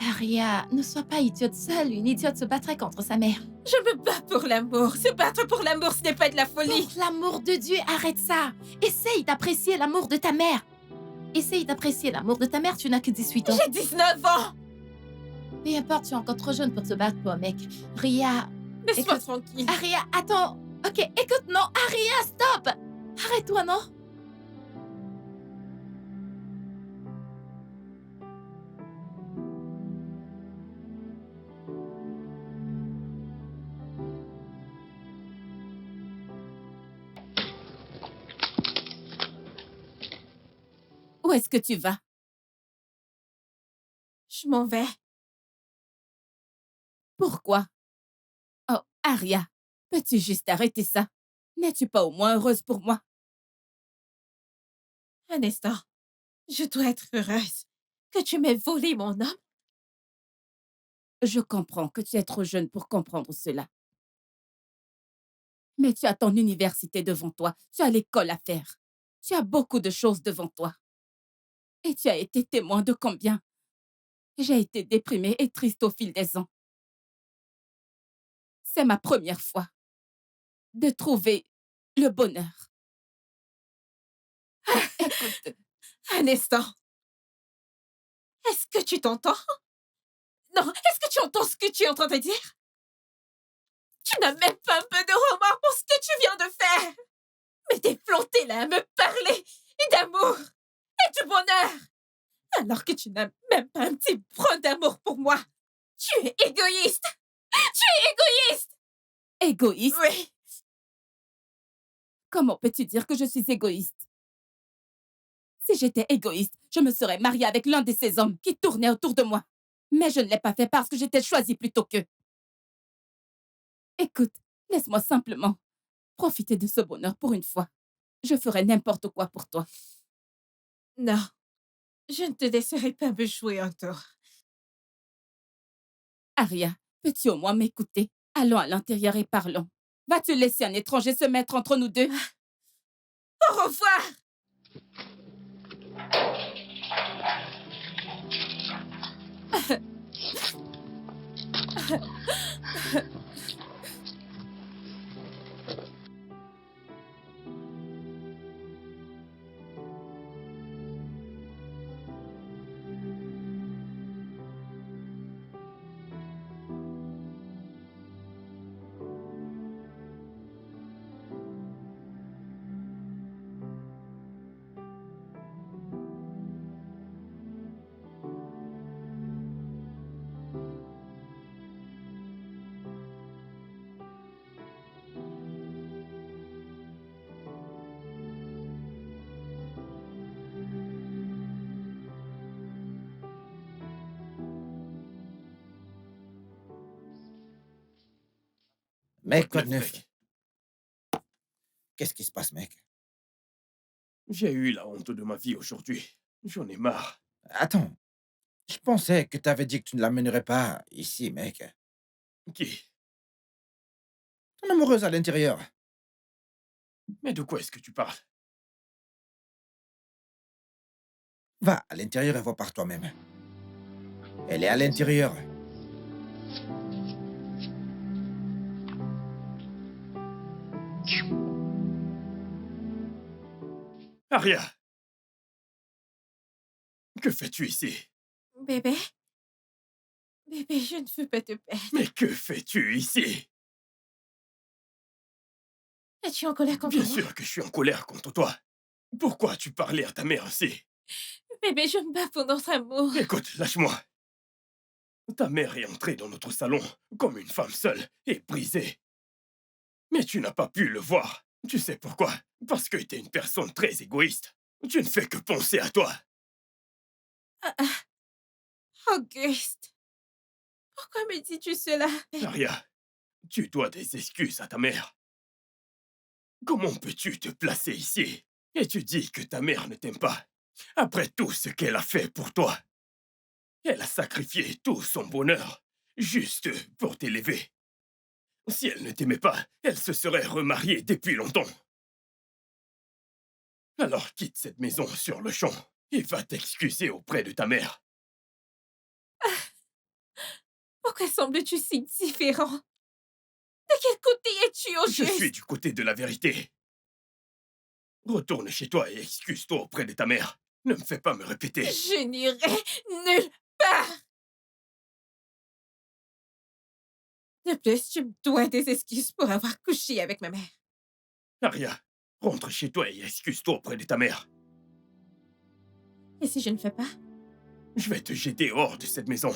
Aria, ne sois pas idiote seule. Une idiote se battrait contre sa mère. Je me bats pour l'amour. Se battre pour l'amour, ce n'est pas de la folie. Pour l'amour de Dieu, arrête ça. Essaye d'apprécier l'amour de ta mère. Essaye d'apprécier l'amour de ta mère, tu n'as que 18 ans. J'ai 19 ans. Peu importe, tu es encore trop jeune pour te battre pour un mec. Ria, Laisse-moi Écoute- tranquille. Aria, attends. Ok, écoute, non, Aria, stop. Arrête-toi, non? où est-ce que tu vas? Je m'en vais. Pourquoi? Oh, Aria, peux-tu juste arrêter ça? N'es-tu pas au moins heureuse pour moi? Un instant. Je dois être heureuse que tu m'aies volé mon homme. Je comprends que tu es trop jeune pour comprendre cela. Mais tu as ton université devant toi, tu as l'école à faire. Tu as beaucoup de choses devant toi. Et tu as été témoin de combien j'ai été déprimée et triste au fil des ans. C'est ma première fois de trouver le bonheur. Écoute, Un instant. Est-ce que tu t'entends? Non, est-ce que tu entends ce que tu es en train de dire? Tu n'as même pas un peu de remords pour ce que tu viens de faire. Mais t'es planté là à me parler et d'amour et de bonheur. Alors que tu n'as même pas un petit brin d'amour pour moi. Tu es égoïste. Tu es égoïste. égoïste? Oui. Comment peux-tu dire que je suis égoïste? Si j'étais égoïste, je me serais mariée avec l'un de ces hommes qui tournaient autour de moi. Mais je ne l'ai pas fait parce que j'étais choisie plutôt qu'eux. Écoute, laisse-moi simplement profiter de ce bonheur pour une fois. Je ferai n'importe quoi pour toi. Non. Je ne te laisserai pas me jouer un tour. Aria, peux-tu au moins m'écouter? Allons à l'intérieur et parlons. Vas-tu laisser un étranger se mettre entre nous deux? Au revoir. Mec, Quoi quoi de de neuf, neuf? mec? Qu'est-ce qui se passe, mec? J'ai eu la honte de ma vie aujourd'hui. J'en ai marre. Attends, je pensais que t'avais dit que tu ne l'amènerais pas ici, mec. Qui? Ton amoureuse à l'intérieur. Mais de quoi est-ce que tu parles? Va à l'intérieur et vois par toi-même. Elle est à l'intérieur. Aria! Que fais-tu ici? Bébé? Bébé, je ne veux pas te perdre. Mais que fais-tu ici? Es-tu en colère contre Bien moi? sûr que je suis en colère contre toi. Pourquoi as-tu parlé à ta mère ainsi? Bébé, je me bats pour notre amour. Écoute, lâche-moi. Ta mère est entrée dans notre salon comme une femme seule et brisée. Mais tu n'as pas pu le voir. Tu sais pourquoi? Parce que tu es une personne très égoïste. Tu ne fais que penser à toi. Auguste, pourquoi me dis-tu cela? Aria, tu dois des excuses à ta mère. Comment peux-tu te placer ici et tu dis que ta mère ne t'aime pas après tout ce qu'elle a fait pour toi? Elle a sacrifié tout son bonheur juste pour t'élever. Si elle ne t'aimait pas, elle se serait remariée depuis longtemps. Alors quitte cette maison sur le champ et va t'excuser auprès de ta mère. Pourquoi sembles-tu si différent? De quel côté es-tu, Je suis Auguste? du côté de la vérité. Retourne chez toi et excuse-toi auprès de ta mère. Ne me fais pas me répéter. Je n'irai nulle part. De plus, tu me dois des excuses pour avoir couché avec ma mère. Aria, rentre chez toi et excuse-toi auprès de ta mère. Et si je ne fais pas? Je vais te jeter hors de cette maison.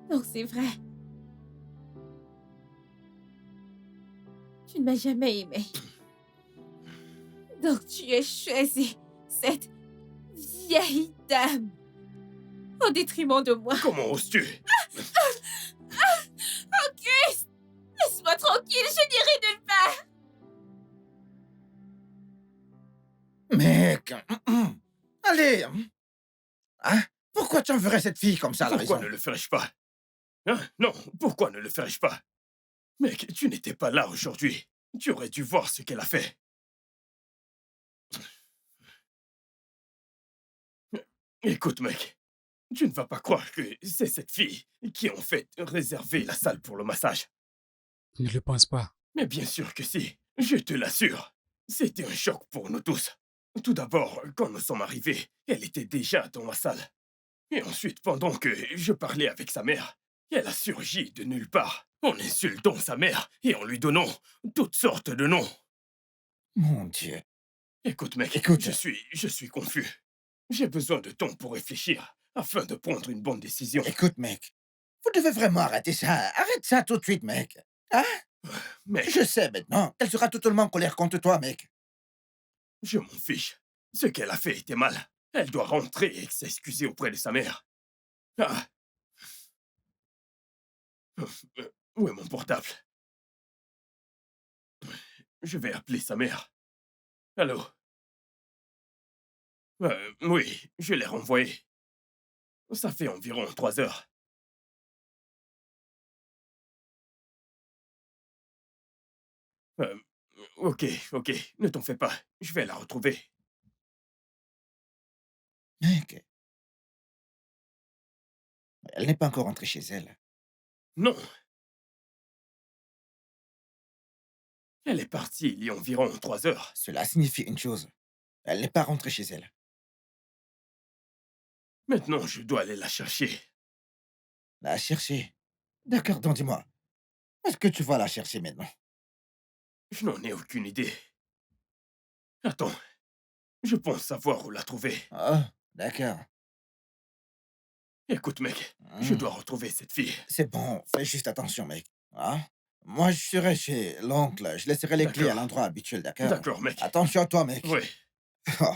Donc c'est vrai. Tu ne m'as jamais aimé. Donc tu as choisi cette vieille dame au détriment de moi. Comment oses-tu? Auguste! Laisse-moi tranquille, je n'irai nulle part. Mec, allez. Hein? Pourquoi tu enverrais cette fille comme ça à la Pourquoi maison? ne le ferais-je pas? Hein? Non, pourquoi ne le ferais-je pas? Mec, tu n'étais pas là aujourd'hui. Tu aurais dû voir ce qu'elle a fait. Écoute, mec, tu ne vas pas croire que c'est cette fille qui a en fait réservé la salle pour le massage. Ne le pense pas. Mais bien sûr que si, je te l'assure. C'était un choc pour nous tous. Tout d'abord, quand nous sommes arrivés, elle était déjà dans la salle. Et ensuite, pendant que je parlais avec sa mère, elle a surgi de nulle part, en insultant sa mère et en lui donnant toutes sortes de noms. Mon Dieu. Écoute, mec, Écoute. je suis confus. J'ai besoin de temps pour réfléchir, afin de prendre une bonne décision. Écoute, mec. Vous devez vraiment arrêter ça. Arrête ça tout de suite, mec. Hein? Mec, Je sais maintenant qu'elle sera totalement en colère contre toi, mec. je m'en fiche. Ce qu'elle a fait était mal. Elle doit rentrer et s'excuser auprès de sa mère. Ah. Où est mon portable? Je vais appeler sa mère. Allô? Oui, je l'ai renvoyé. Ça fait environ 3 heures. Euh, ok, ne t'en fais pas. Je vais la retrouver. Mec. Elle n'est pas encore rentrée chez elle. Non. Elle est partie il y a environ 3 heures. Cela signifie une chose. Elle n'est pas rentrée chez elle. Maintenant, je dois aller la chercher. La chercher. D'accord, donc dis-moi. Où est-ce que tu vas la chercher maintenant? Je n'en ai aucune idée. Attends, je pense savoir où la trouver. Oh, d'accord. Écoute, mec, je Hmm. dois retrouver cette fille. C'est bon, fais juste attention, mec. Hein? Moi, je serai chez l'oncle. Je laisserai les clés à D'accord. l'endroit habituel, d'accord? D'accord, mec. Attention à toi, mec. Oui. Oh.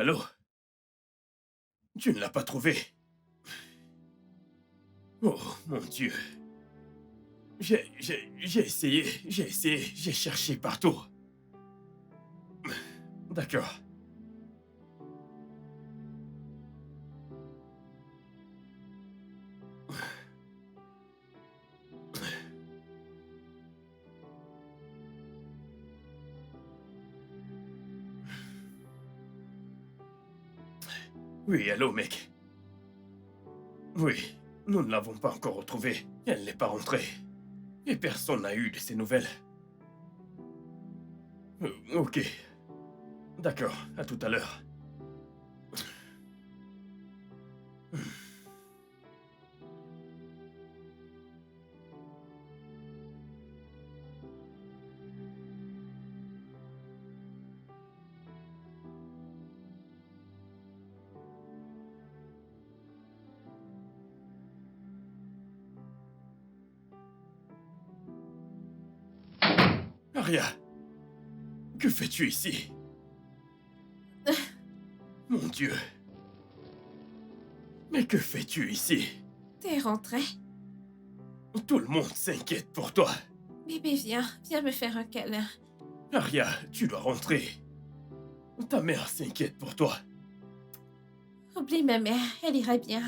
Allô? Tu ne l'as pas trouvé? Oh, mon Dieu. J'ai essayé, j'ai cherché partout. D'accord. Oui, allô, mec. Oui, nous ne l'avons pas encore retrouvée. Elle n'est pas rentrée. Et personne n'a eu de ses nouvelles. Ok. D'accord, à tout à l'heure. Aria, que fais-tu ici? Mon Dieu. Mais que fais-tu ici? T'es rentré? Tout le monde s'inquiète pour toi. Bébé, viens me faire un câlin. Aria, tu dois rentrer. Ta mère s'inquiète pour toi. Oublie ma mère, elle ira bien.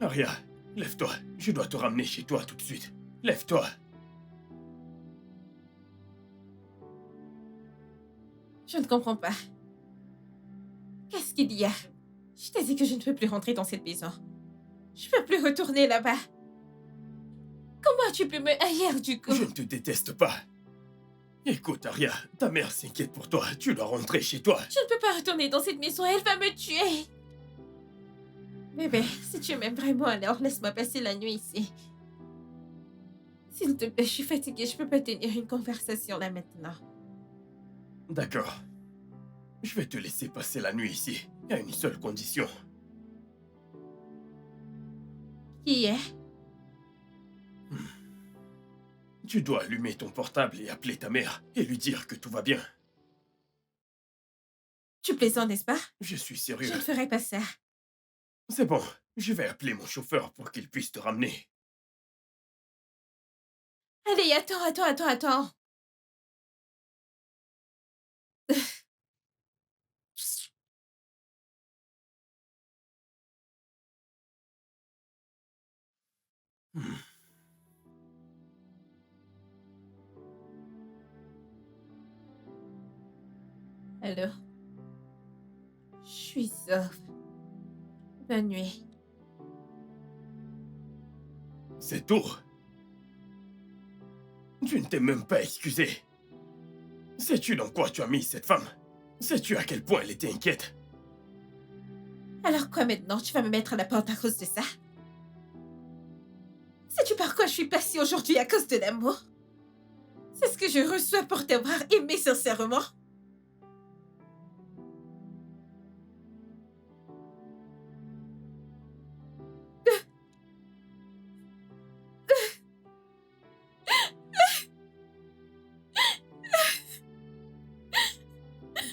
Aria, lève-toi. Je dois te ramener chez toi tout de suite. Lève-toi. Je ne comprends pas. Qu'est-ce qu'il y a? Je t'ai dit que je ne peux plus rentrer dans cette maison. Je peux plus retourner là-bas. Comment as-tu pu me haïr du coup? Je ne te déteste pas. Écoute, Aria, ta mère s'inquiète pour toi. Tu dois rentrer chez toi. Je ne peux pas retourner dans cette maison, elle va me tuer. Bébé, si tu m'aimes vraiment, alors laisse-moi passer la nuit ici. S'il te plaît, je suis fatiguée, je peux pas tenir une conversation là maintenant. D'accord. Je vais te laisser passer la nuit ici, à une seule condition. Qui est? Tu dois allumer ton portable et appeler ta mère et lui dire que tout va bien. Tu plaisantes, n'est-ce pas? Je suis sérieux. Je ne ferai pas ça. C'est bon, je vais appeler mon chauffeur pour qu'il puisse te ramener. Allez, attends. Alors, je suis sauve. Bonne nuit. C'est tout. Tu ne t'es même pas excusé. Sais-tu dans quoi tu as mis cette femme? Sais-tu à quel point elle était inquiète? Alors quoi maintenant? Tu vas me mettre à la porte à cause de ça? Sais-tu par quoi je suis passée aujourd'hui à cause de l'amour? C'est ce que je reçois pour t'avoir aimé sincèrement.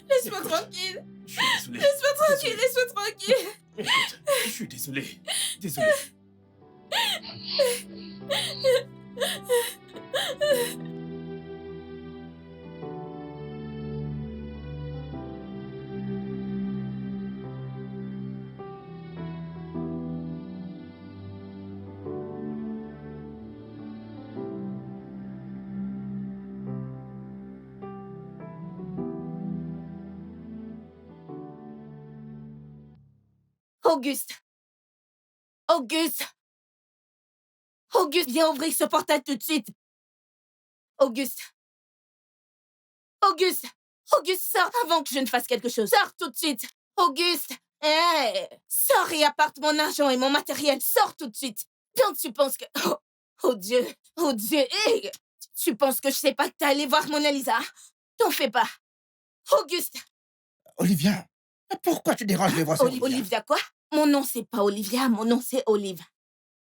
Laisse-moi Écoute, tranquille. Je suis désolé. Laisse-moi tranquille, Désolé. laisse-moi tranquille. Écoute, je suis désolé. Désolé. Auguste! Auguste! Auguste, viens ouvrir ce portail tout de suite! Auguste! Auguste! Auguste, sors avant que je ne fasse quelque chose. Sors tout de suite! Auguste! Hé! Sors et apporte mon argent et mon matériel. Sors tout de suite! Donc tu penses que... Oh, oh Dieu! Oh Dieu! Hé! Tu penses que je sais pas que t'es allé voir Mona Lisa? T'en fais pas! Auguste! Olivia, pourquoi tu déranges les voix, Olivia? Olivia quoi? Mon nom c'est pas Olivia, mon nom c'est Olive.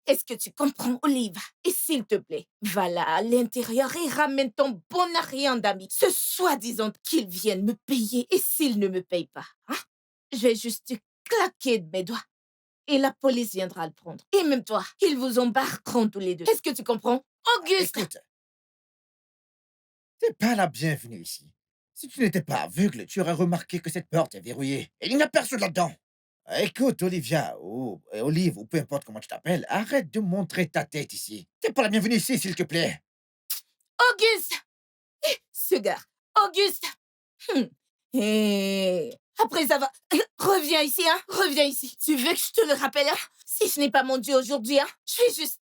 Est-ce que tu comprends, Olive? Et s'il te plaît, va là à l'intérieur et ramène ton bon Arian d'amis. Ce soi-disant qu'ils viennent me payer. Et s'ils ne me payent pas, hein? Je vais juste te claquer de mes doigts. Et la police viendra le prendre. Et même toi, ils vous embarqueront tous les deux. Est-ce que tu comprends? Auguste! Écoute, t'es pas la bienvenue ici. Si tu n'étais pas aveugle, tu aurais remarqué que cette porte est verrouillée. Et il n'y a personne là-dedans. Écoute, Olivia, ou Olive, ou peu importe comment tu t'appelles, arrête de montrer ta tête ici. T'es pas la bienvenue ici, s'il te plaît. Auguste! Ce gars, Auguste! Et après ça va. Reviens ici, hein? Reviens ici. Tu veux que je te le rappelle, hein? Si ce n'est pas mon Dieu aujourd'hui, hein? Je suis juste...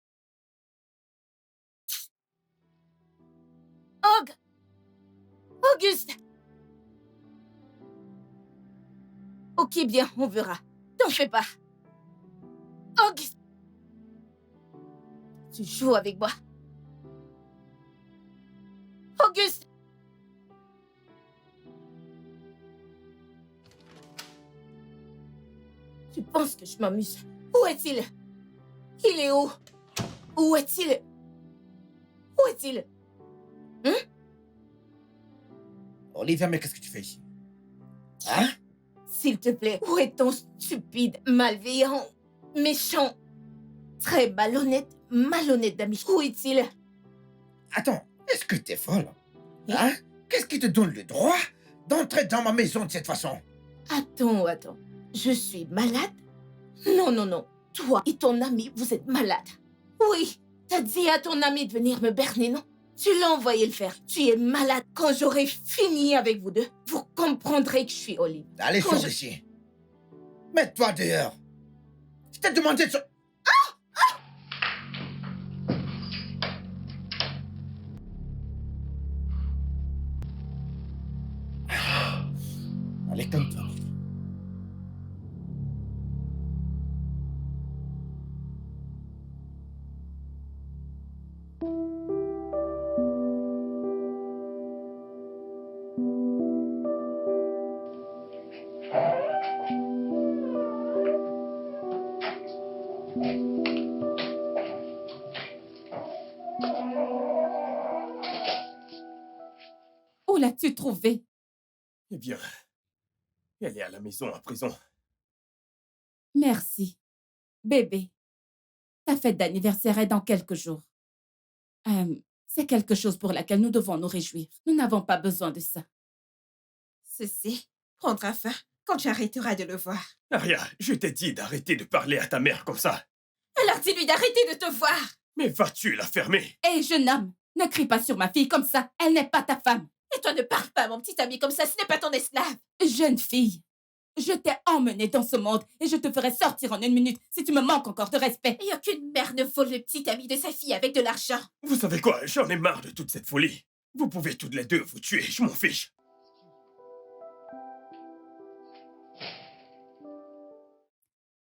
Auguste! Ok, bien, on verra. T'en fais pas. Auguste! Tu joues avec moi. Auguste! Tu penses que je m'amuse? Où est-il? Il est où? Où est-il? Où est-il? Olivia, mais qu'est-ce que tu fais ici? Hein? S'il te plaît, où est ton stupide, malveillant, méchant, très malhonnête d'ami? Où est-il? Attends, est-ce que t'es folle? Hein? Qu'est-ce qui te donne le droit d'entrer dans ma maison de cette façon? Attends. Je suis malade? Non. Toi et ton ami, vous êtes malades. Oui, t'as dit à ton ami de venir me berner, non? Tu l'as envoyé le faire. Tu es malade. Quand j'aurai fini avec vous deux, vous comprendrez que je suis Olive. Allez, Quand sors d'ici. Mets-toi dehors. Je t'ai demandé de... Allez, comme toi. Où l'as-tu trouvé? Eh bien, elle est à la maison à présent. Merci. Bébé, ta fête d'anniversaire est dans quelques jours. C'est quelque chose pour laquelle nous devons nous réjouir. Nous n'avons pas besoin de ça. Ceci prendra fin quand tu arrêteras de le voir. Aria, je t'ai dit d'arrêter de parler à ta mère comme ça. Alors dis-lui d'arrêter de te voir. Mais vas-tu la fermer? Hé, jeune homme, ne crie pas sur ma fille comme ça. Elle n'est pas ta femme. Et toi ne parle pas à mon petit ami comme ça, ce n'est pas ton esclave. Jeune fille, je t'ai emmenée dans ce monde et je te ferai sortir en 1 minute si tu me manques encore de respect. Et aucune mère ne vole le petit ami de sa fille avec de l'argent. Vous savez quoi? J'en ai marre de toute cette folie. Vous pouvez toutes les deux vous tuer, je m'en fiche.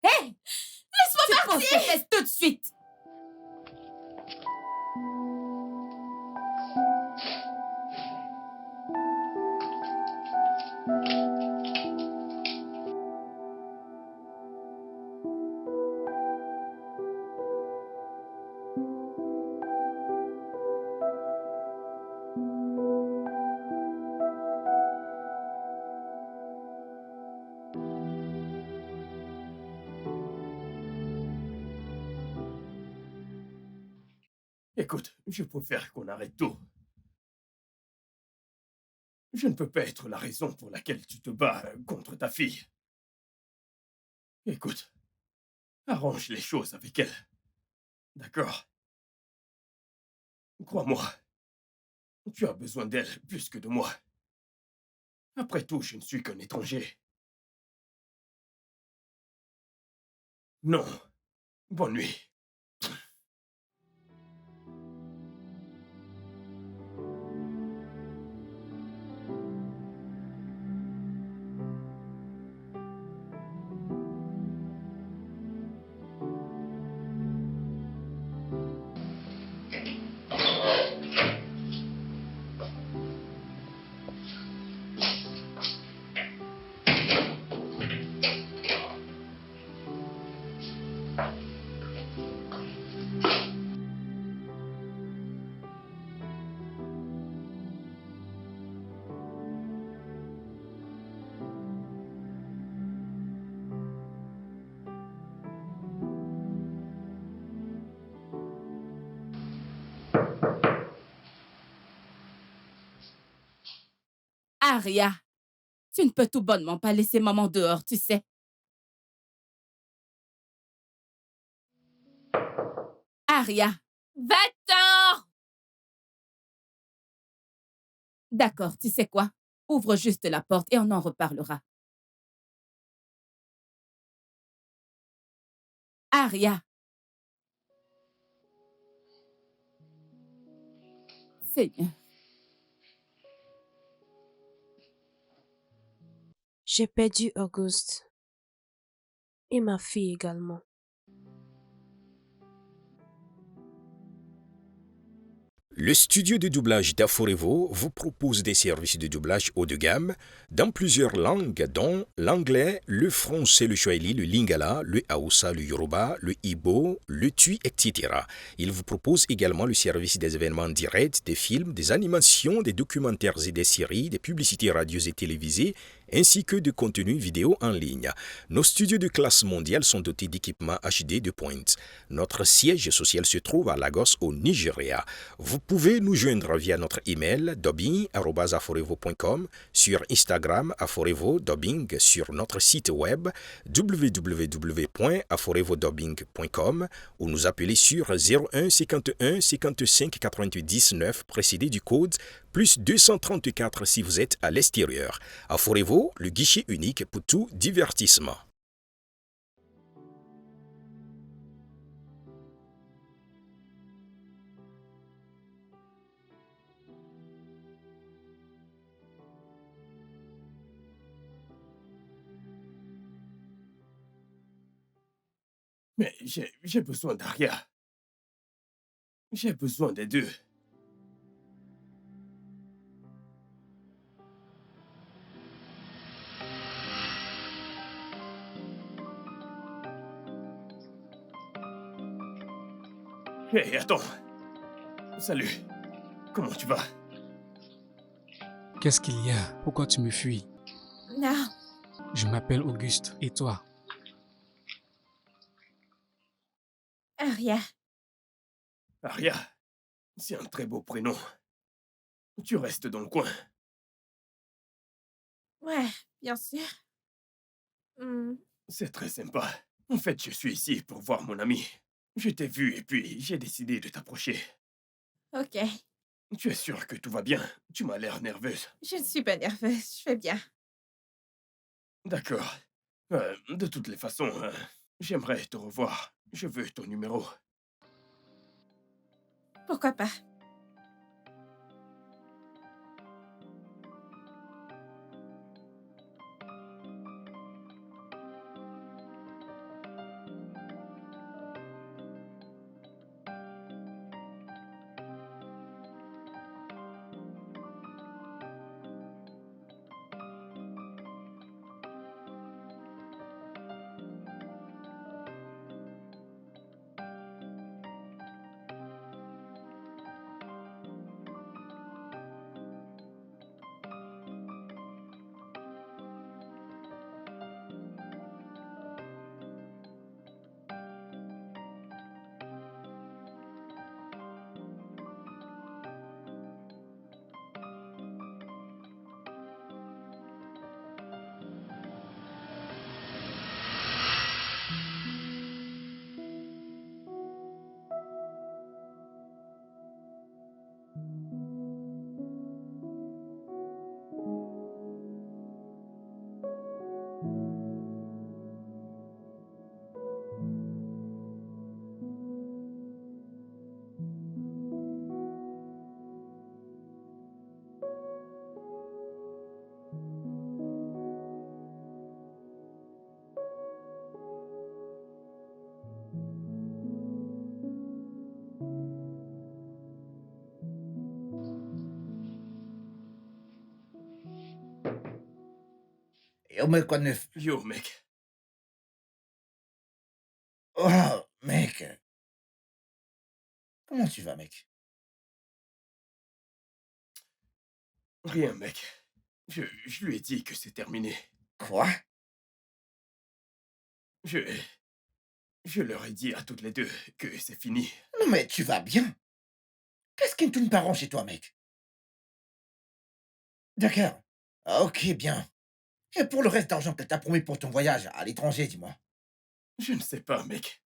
Hé! Laisse-moi Tu poses tes fesses tout de suite. Écoute, je préfère qu'on arrête tout. Je ne peux pas être la raison pour laquelle tu te bats contre ta fille. Écoute, arrange les choses avec elle. D'accord? Crois-moi, tu as besoin d'elle plus que de moi. Après tout, je ne suis qu'un étranger. Non. Bonne nuit. Aria, tu ne peux tout bonnement pas laisser maman dehors, tu sais. Aria, Va-t'en! d'accord, tu sais quoi? Ouvre juste la porte et on en reparlera. Aria, Seigneur. J'ai perdu Auguste et ma fille également. Le studio de doublage d'Aforevo vous propose des services de doublage haut de gamme dans plusieurs langues, dont l'anglais, le français, le swahili, le lingala, le hausa, le yoruba, le igbo, le tui, etc. Il vous propose également le service des événements directs, des films, des animations, des documentaires et des séries, des publicités radio et télévisées, ainsi que de contenus vidéo en ligne. Nos studios de classe mondiale sont dotés d'équipements HD de pointe. Notre siège social se trouve à Lagos, au Nigeria. Vous pouvez nous joindre via notre email dubbing@aforevo.com, sur Instagram Aforevo Dubbing, sur notre site web www.aforevodubbing.com ou nous appeler sur 01 51 55 88 19 précédé du code plus 234 si vous êtes à l'extérieur. Aforevo, le guichet unique pour tout divertissement. Mais j'ai besoin d'Aria. J'ai besoin des deux. Hé, attends. Salut. Comment tu vas? Qu'est-ce qu'il y a? Pourquoi tu me fuis? Non, Je m'appelle Auguste. Et toi? Aria. Aria, c'est un très beau prénom. Tu restes dans le coin. Ouais, bien sûr. Hmm, C'est très sympa. En fait, je suis ici pour voir mon ami. Je t'ai vu et puis j'ai décidé de t'approcher. ok. Tu es sûre que tout va bien? Tu m'as l'air nerveuse. Je ne suis pas nerveuse, je vais bien. D'accord. De toutes les façons, j'aimerais te revoir. Je veux ton numéro. Pourquoi pas? Yo, mec, quoi de neuf? Yo, mec. Oh, mec. Comment tu vas, mec? Rien, mec. Je lui ai dit que c'est terminé. Quoi? Je... Je leur ai dit à toutes les deux que c'est fini. Non, mais tu vas bien? Qu'est-ce qui ne tourne pas rond chez toi, mec? D'accord. Ah, ok, bien. Et pour le reste d'argent qu'elle t'a promis pour ton voyage à l'étranger, dis-moi. Je ne sais pas, mec.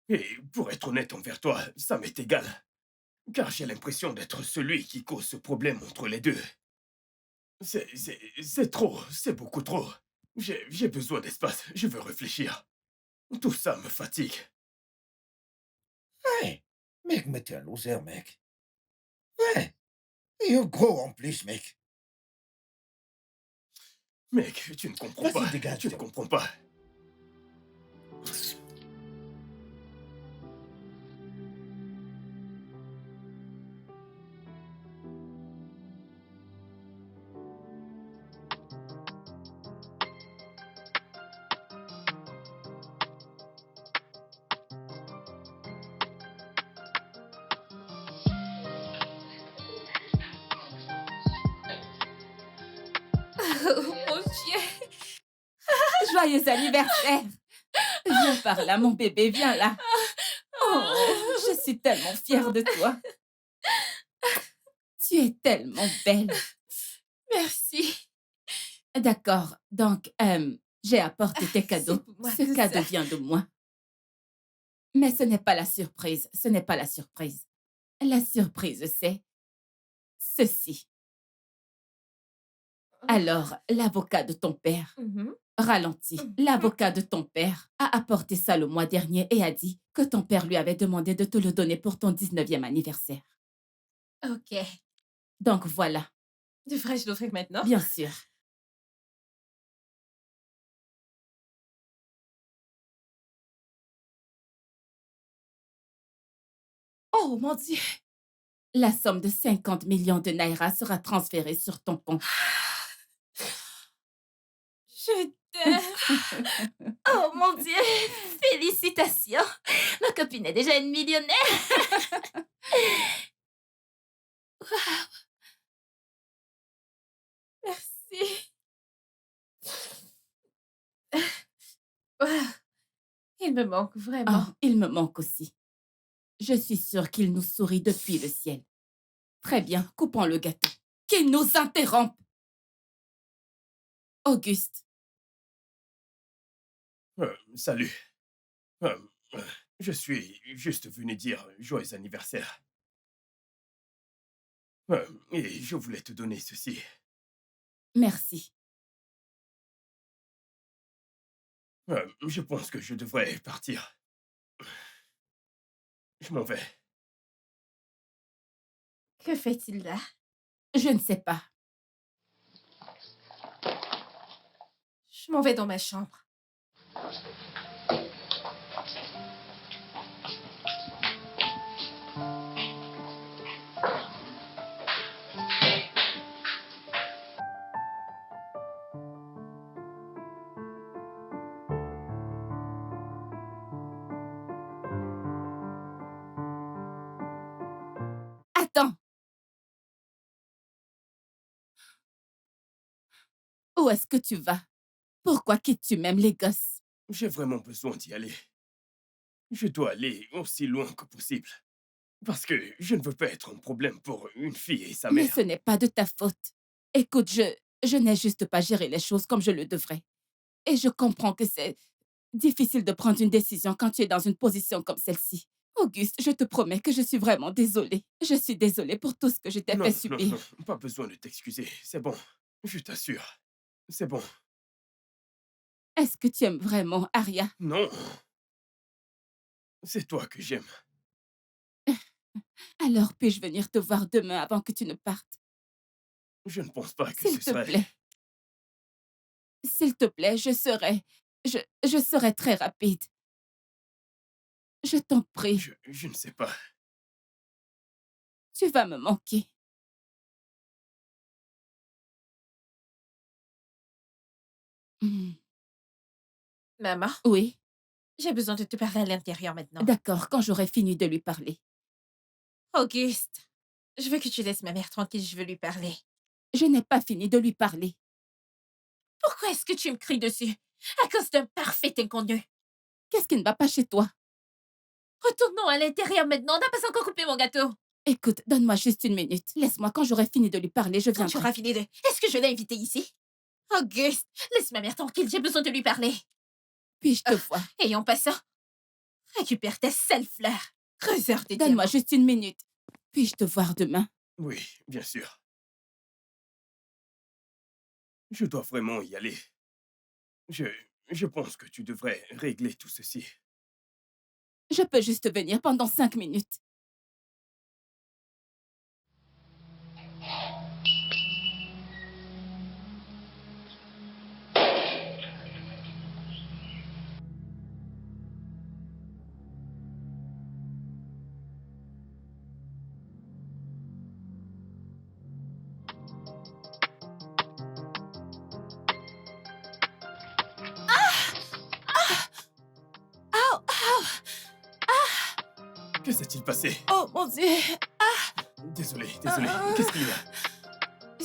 Et pour être honnête envers toi, ça m'est égal. Car j'ai l'impression d'être celui qui cause ce problème entre les deux. C'est trop, c'est beaucoup trop. J'ai besoin d'espace, je veux réfléchir. Tout ça me fatigue. Ouais. Mec, mais t'es un loser, mec. Ouais. Et gros en plus, mec. Mec, tu ne comprends pas. Vas-y, dégage. Tu ne comprends pas. Oh mon Dieu! Joyeux anniversaire! Viens par là, mon bébé, viens là. Oh, je suis tellement fière de toi. Tu es tellement belle. Merci. D'accord, donc, j'ai apporté tes cadeaux. C'est pour moi Ce tout cadeau ça. vient de moi. Mais ce n'est pas la surprise. Ce n'est pas la surprise. La surprise, c'est ceci. Alors, l'avocat de ton père, Mhm. ralentis, l'avocat de ton père a apporté ça le mois dernier et a dit que ton père lui avait demandé de te le donner pour ton 19e anniversaire. Ok. Donc voilà, Devrais-je l'ouvrir maintenant? bien sûr. Oh mon Dieu! La somme de 50 millions de naira sera transférée sur ton compte. Je t'aime! Oh mon Dieu! Félicitations! Ma copine est déjà une millionnaire! Waouh! Merci! Waouh! Il me manque vraiment. Oh, il me manque aussi. Je suis sûre qu'il nous sourit depuis le ciel. Très bien, coupons le gâteau. Qu'il nous interrompe. Auguste, Salut. Euh, euh, je suis juste venu dire joyeux anniversaire. Et je voulais te donner ceci. merci. Je pense que je devrais partir. Je m'en vais. Que fait-il là? Je ne sais pas. Je m'en vais dans ma chambre. Attends. Où est-ce que tu vas? Pourquoi quittes-tu même les gosses? J'ai vraiment besoin d'y aller. Je dois aller aussi loin que possible. Parce que je ne veux pas être un problème pour une fille et sa Mais mère. ce n'est pas de ta faute. Écoute, je n'ai juste pas géré les choses comme je le devrais. Et je comprends que c'est difficile de prendre une décision quand tu es dans une position comme celle-ci. Auguste, je te promets que je suis vraiment désolée. Je suis désolée pour tout ce que je t'ai Non, fait non, subir. non, pas besoin de t'excuser. C'est bon. Je t'assure. C'est bon. Est-ce que tu aimes vraiment Aria? Non. C'est toi que j'aime. Alors puis-je venir te voir demain avant que tu ne partes? Je ne pense pas que S'il ce te serait... plaît. S'il te plaît, je serai très rapide. Je t'en prie, Je ne sais pas. tu vas me manquer. Hmm. Maman, Oui, j'ai besoin de te parler à l'intérieur maintenant. d'accord, quand j'aurai fini de lui parler. Auguste, je veux que tu laisses ma mère tranquille, je veux lui parler. Je n'ai pas fini de lui parler. Pourquoi est-ce que tu me cries dessus? À cause d'un parfait inconnu. Qu'est-ce qui ne va pas chez toi? Retournons à l'intérieur maintenant, on n'a pas encore coupé mon gâteau. Écoute, donne-moi juste une minute. Laisse-moi, quand j'aurai fini de lui parler, je Quand tu viendrai. auras fini de... Est-ce que je l'ai invité ici? Auguste, laisse ma mère tranquille, j'ai besoin de lui parler. Puis-je te voir? Et en passant, récupère ta sale fleur. Creuseur de Donne-moi diamants. juste 1 minute. Puis-je te voir demain? Oui, bien sûr. Je dois vraiment y aller. Je, je pense que tu devrais régler tout ceci. Je peux juste venir pendant 5 minutes. Que s'est-il passé? Oh mon Dieu, Désolé, désolé. Qu'est-ce qu'il y a?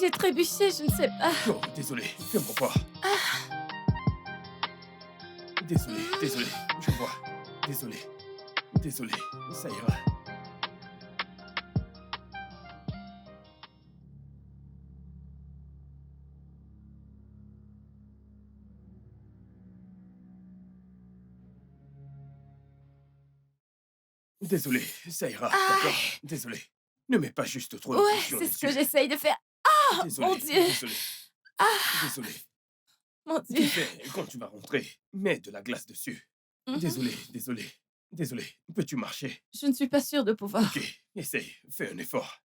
j'ai trébuché, je ne sais pas. Oh, désolé. Fais-moi voir. Désolé, désolé. Je vois. Désolé. Désolé. Ça ira. Désolé, ça ira, d'accord? Désolé. Ne mets pas juste trop de Ouais, pression c'est ce que dessus. j'essaye de faire. Désolé, mon Dieu. désolé, Ah, désolé. mon Tu Dieu. fais, quand tu vas rentrer, mets de la glace dessus. Mhm. Désolé, désolé, désolé. Peux-tu marcher? Je ne suis pas sûre de pouvoir. Ok, essaye, fais un effort.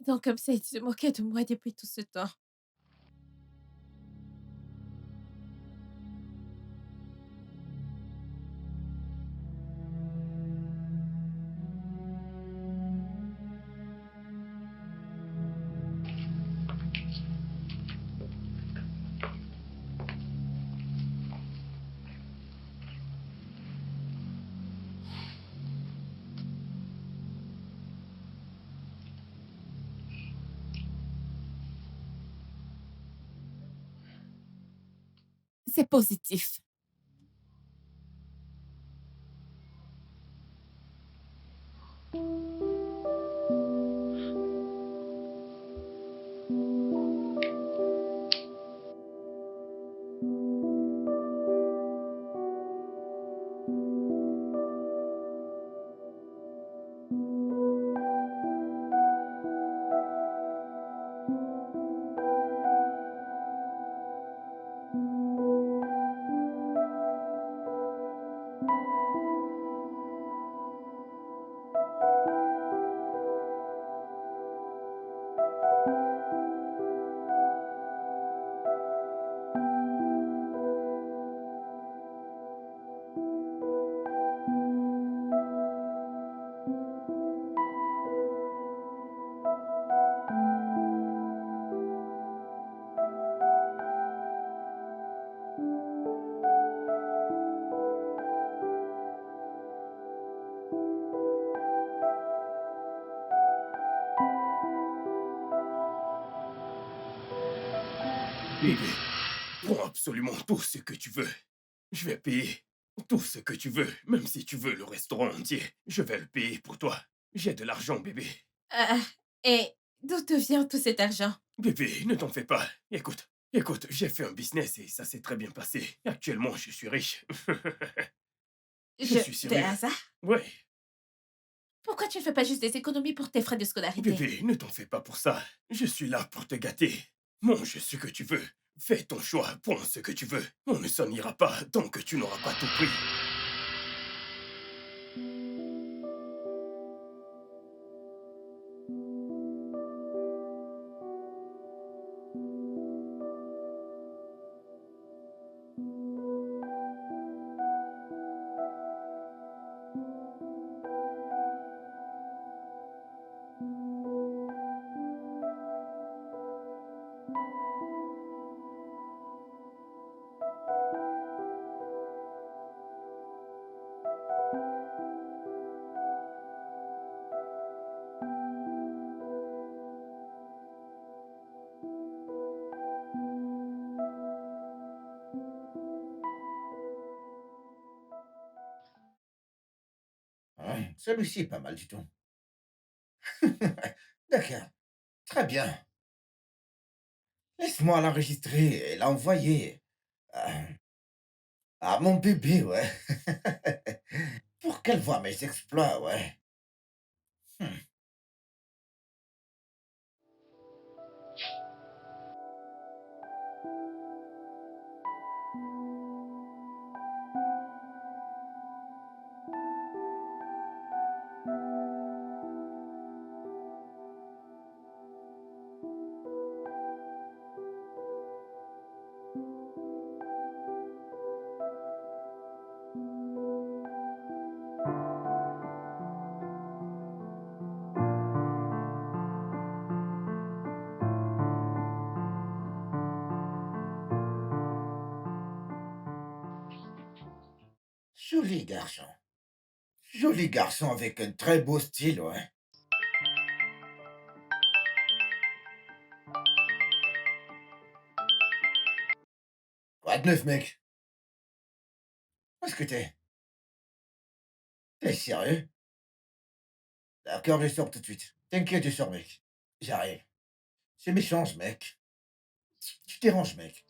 Donc comme ça, il se moquait de moi depuis tout ce temps. C'est positif. Bébé, prends absolument tout ce que tu veux. Je vais payer tout ce que tu veux, même si tu veux le restaurant entier. Je vais le payer pour toi. J'ai de l'argent, bébé. Et d'où te vient tout cet argent? Bébé, ne t'en fais pas. Écoute, j'ai fait un business et ça s'est très bien passé. Actuellement, je suis riche. Je suis De sérieux. hasard? Ouais, Pourquoi tu ne fais pas juste des économies pour tes frais de scolarité? bébé, ne t'en fais pas pour ça. Je suis là pour te gâter. Mange ce que tu veux. Fais ton choix, prends ce que tu veux. On ne s'en ira pas tant que tu n'auras pas tout pris. Celui-ci est pas mal du tout. D'accord. Très bien. Laisse-moi l'enregistrer et l'envoyer à, à mon bébé, ouais. Pour qu'elle voie mes exploits, ouais. Hmm. Joli garçon. Joli garçon avec un très beau style, ouais. Quoi de neuf, mec? Où est-ce que t'es? T'es sérieux? D'accord, je sors tout de suite. T'inquiète, je sors, mec. J'arrive. C'est méchant, ce mec. Tu déranges, mec.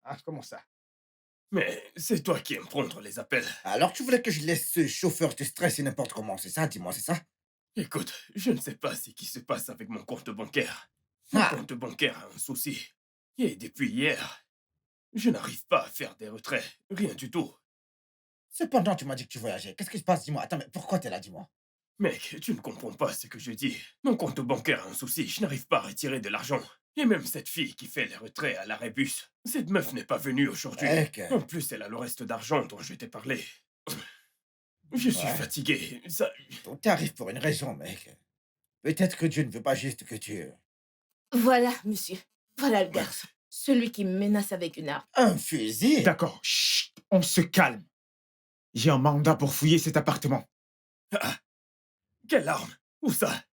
Ah, comment ça? Mais c'est toi qui aimes prendre les appels. Alors, tu voulais que je laisse ce chauffeur te stresser n'importe comment, c'est ça? Dis-moi, c'est ça? Écoute, je ne sais pas ce qui se passe avec mon compte bancaire. Mon Ah, compte bancaire a un souci. Et depuis hier, je n'arrive pas à faire des retraits. Rien du tout. cependant, tu m'as dit que tu voyageais. Qu'est-ce qui se passe? Dis-moi. Attends, mais pourquoi t'es là? Dis-moi. Mec, tu ne comprends pas ce que je dis. Mon compte bancaire a un souci. Je n'arrive pas à retirer de l'argent. Et même cette fille qui fait les retraits à l'arrêt bus, cette meuf n'est pas venue aujourd'hui. Mec, En plus, elle a le reste d'argent dont je t'ai parlé. Je suis ouais. fatigué. Ça... Tout arrive pour une raison, mec. Peut-être que Dieu ne veut pas juste que tu... Voilà, monsieur. Voilà le garçon. Celui qui me menace avec une arme. Un fusil? D'accord, chut, on se calme. J'ai un mandat pour fouiller cet appartement. Ah, quelle arme? Où ça?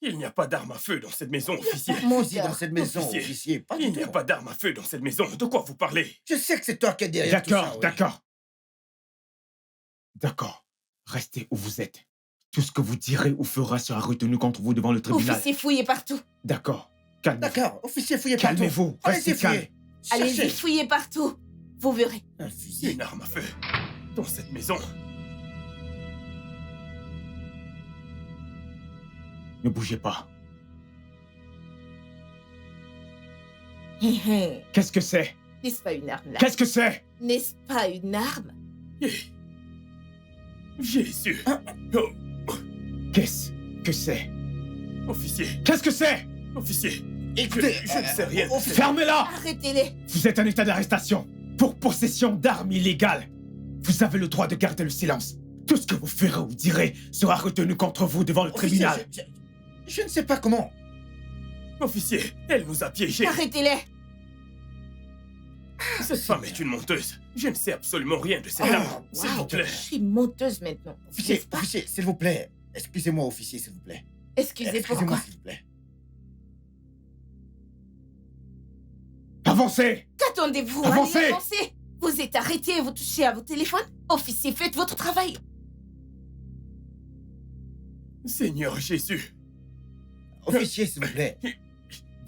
Il n'y a pas d'arme à feu dans cette maison, officier. Fusil dans cette maison, Officier. officier. Pas du Il n'y a tout. pas d'arme à feu dans cette maison. De quoi vous parlez? Je sais que c'est toi qui es derrière tout ça, D'accord, oui. d'accord. D'accord. Restez où vous êtes. Tout ce que vous direz ou ferez sera retenu contre vous devant le tribunal. Officier fouillé partout. D'accord. Calmez-vous. D'accord, officier, fouillez partout. Calmez-vous. Allez-y, Restez calme. fouillez. Allez-y, Cherchez. fouillez partout. Vous verrez. Un fusil. Une arme à feu dans cette maison. Ne bougez pas. Qu'est-ce que c'est? N'est-ce pas une arme là? Qu'est-ce que c'est? N'est-ce pas une arme? Et... Jésus. Oh, Qu'est-ce que c'est? officier, Qu'est-ce que c'est? officier. Écoutez, Je ne sais rien. officier. Fermez-la! Arrêtez-les. Vous êtes en état d'arrestation pour possession d'armes illégales. Vous avez le droit de garder le silence. Tout ce que vous ferez ou direz sera retenu contre vous devant le Officier, tribunal. je ne sais pas comment. Officier, elle nous a piégés. Arrêtez-les. Cette femme est une menteuse. Je ne sais absolument rien de cette Oh, arme. S'il vous wow. plaît. Je suis menteuse maintenant. Officier, N'est-ce pas? officier, s'il vous plaît. Excusez-moi, officier, s'il vous plaît. Excusez Excusez-moi, pourquoi? s'il vous plaît. Avancez! Qu'attendez-vous? Avancez. Allez, avancez. Vous êtes arrêtés et vous touchez à vos téléphones? Officier, faites votre travail. Seigneur Jésus. Officier, s'il vous plaît.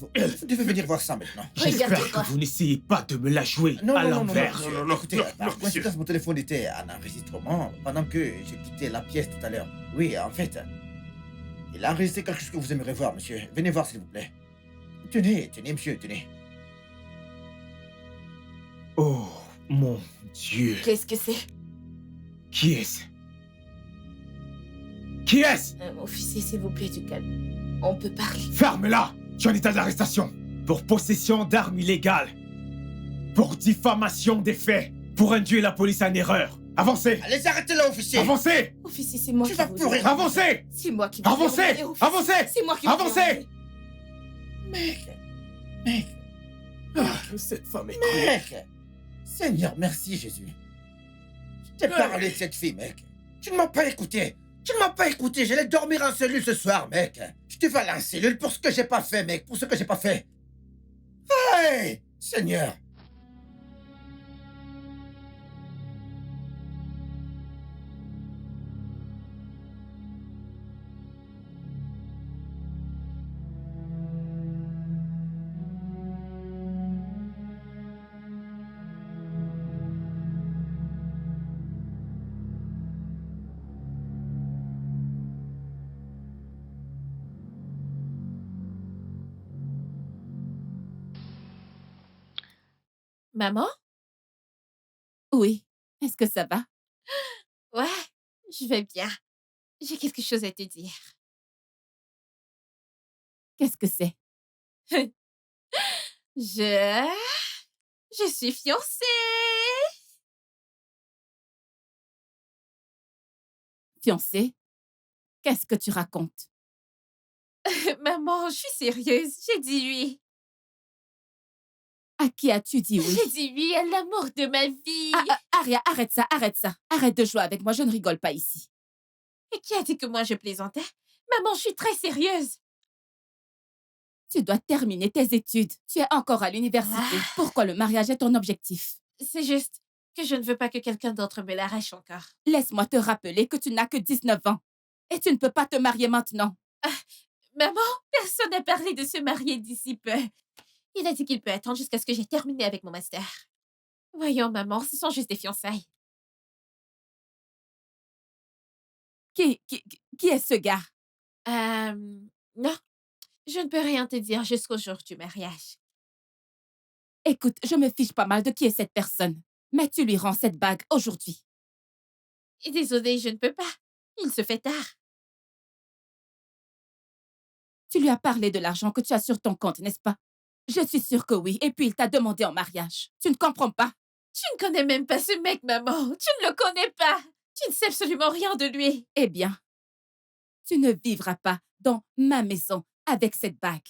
Vous devez venir voir ça maintenant. J'espère Regardez-moi. que vous n'essayez pas de me la jouer Non, à non, non, non, l'envers. monsieur. Non, non, Écoutez, non, par non, monsieur. coïncidence, mon téléphone était en enregistrement pendant que j'ai quitté la pièce tout à l'heure. Oui, en fait, il a enregistré quelque chose que vous aimeriez voir, monsieur. Venez voir, s'il vous plaît. Tenez, tenez, monsieur, tenez. Oh, mon Dieu. Qu'est-ce que c'est? Qui est-ce? Qui est-ce? Officier, s'il vous plaît, du calme. On peut parler. Ferme-la! Je suis en état d'arrestation. Pour possession d'armes illégales. Pour diffamation des faits. Pour induire la police en erreur. Avancez! Allez, arrêtez-le, officier! Avancez! Officier, c'est moi Tu qui vas vous pleurer. ai envoyé. Avancez! C'est moi qui vous ai Avancez! envoyé, officier. Avancez! C'est moi qui vous ai Avancez! envoyé. Mec, Cette femme est cruelle. mec! Seigneur, merci, Jésus. Je t'ai parlé de cette fille, mec. Tu ne m'as pas écouté. Tu ne m'as pas écouté. J'allais dormir en cellule ce soir, mec. Je te vais aller en cellule pour ce que j'ai pas fait, mec. Pour ce que j'ai pas fait. Hey! Seigneur. Maman? Oui. Est-ce que ça va? Ouais, je vais bien. J'ai quelque chose à te dire. Qu'est-ce que c'est? Je... Je suis fiancée! Fiancée? Qu'est-ce que tu racontes? Maman, je suis sérieuse. J'ai dit oui. À qui as-tu dit oui? J'ai dit oui à l'amour de ma vie. Aria, arrête ça, arrête ça. Arrête de jouer avec moi, je ne rigole pas ici. Et qui a dit que moi je plaisantais? Maman, je suis très sérieuse. Tu dois terminer tes études. Tu es encore à l'université. Pourquoi le mariage est ton objectif? C'est juste que je ne veux pas que quelqu'un d'autre me l'arrache encore. Laisse-moi te rappeler que tu n'as que 19 ans. Et tu ne peux pas te marier maintenant. Maman, personne n'a parlé de se marier d'ici peu. Il a dit qu'il peut attendre jusqu'à ce que j'ai terminé avec mon master. Voyons, maman, ce sont juste des fiançailles. Qui est ce gars? Non. Je ne peux rien te dire jusqu'au jour du mariage. Écoute, je me fiche pas mal de qui est cette personne. Mais tu lui rends cette bague aujourd'hui. Et désolée, je ne peux pas. Il se fait tard. Tu lui as parlé de l'argent que tu as sur ton compte, n'est-ce pas? Je suis sûre que oui. Et puis il t'a demandé en mariage. Tu ne comprends pas? Tu ne connais même pas ce mec, maman. Tu ne le connais pas. Tu ne sais absolument rien de lui. Eh bien, tu ne vivras pas dans ma maison avec cette bague.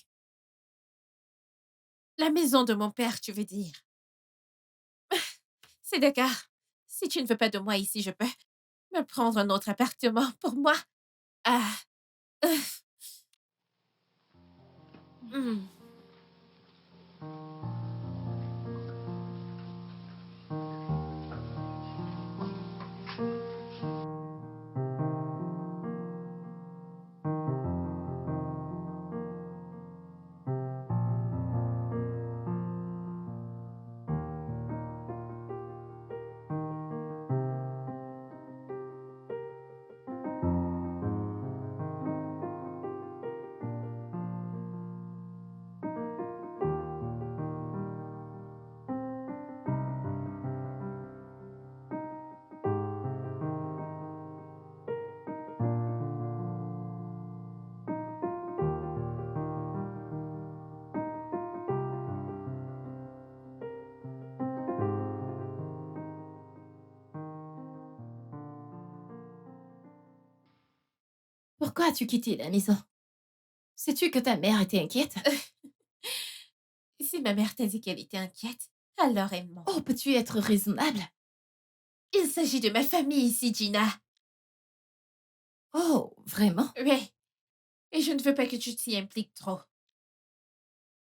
La maison de mon père, tu veux dire. C'est d'accord. Si tu ne veux pas de moi ici, je peux me prendre un autre appartement pour moi. Hmm. Pourquoi as-tu quitté la maison? Sais-tu que ta mère était inquiète? Si ma mère t'a dit qu'elle était inquiète, alors elle ment. Oh, peux-tu être raisonnable? Il s'agit de ma famille ici, Gina. Oh, vraiment? Oui. Et je ne veux pas que tu t'y impliques trop.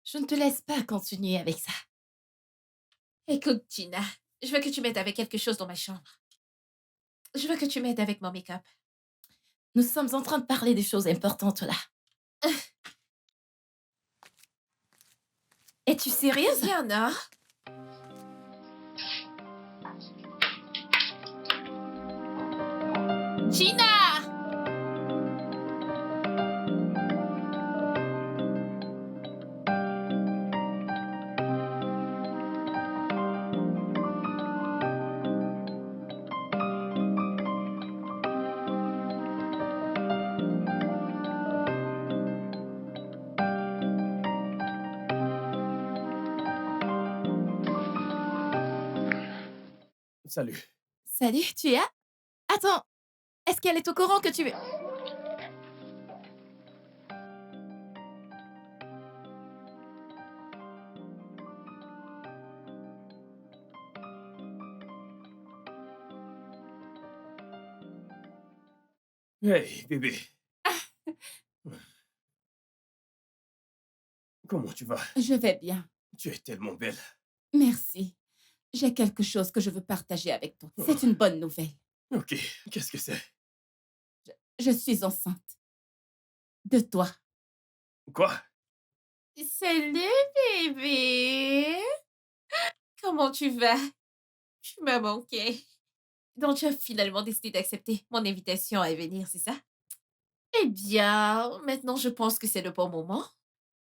Je ne te laisse pas continuer avec ça. Écoute, Gina, je veux que tu m'aides avec quelque chose dans ma chambre. Je veux que tu m'aides avec mon make-up. Nous sommes en train de parler des choses importantes là. Es-tu sérieuse? Il y en a. Gina! Salut. Salut, tu es là? Attends, est-ce qu'elle est au courant que tu... Hey, bébé. Comment tu vas? Je vais bien. Tu es tellement belle. Merci. J'ai quelque chose que je veux partager avec toi. C'est une bonne nouvelle. Ok, qu'est-ce que c'est? Je suis enceinte. De toi. Quoi? Salut, bébé. Comment tu vas? Tu m'as manqué. Donc, tu as finalement décidé d'accepter mon invitation à venir, c'est ça? Eh bien, maintenant, je pense que c'est le bon moment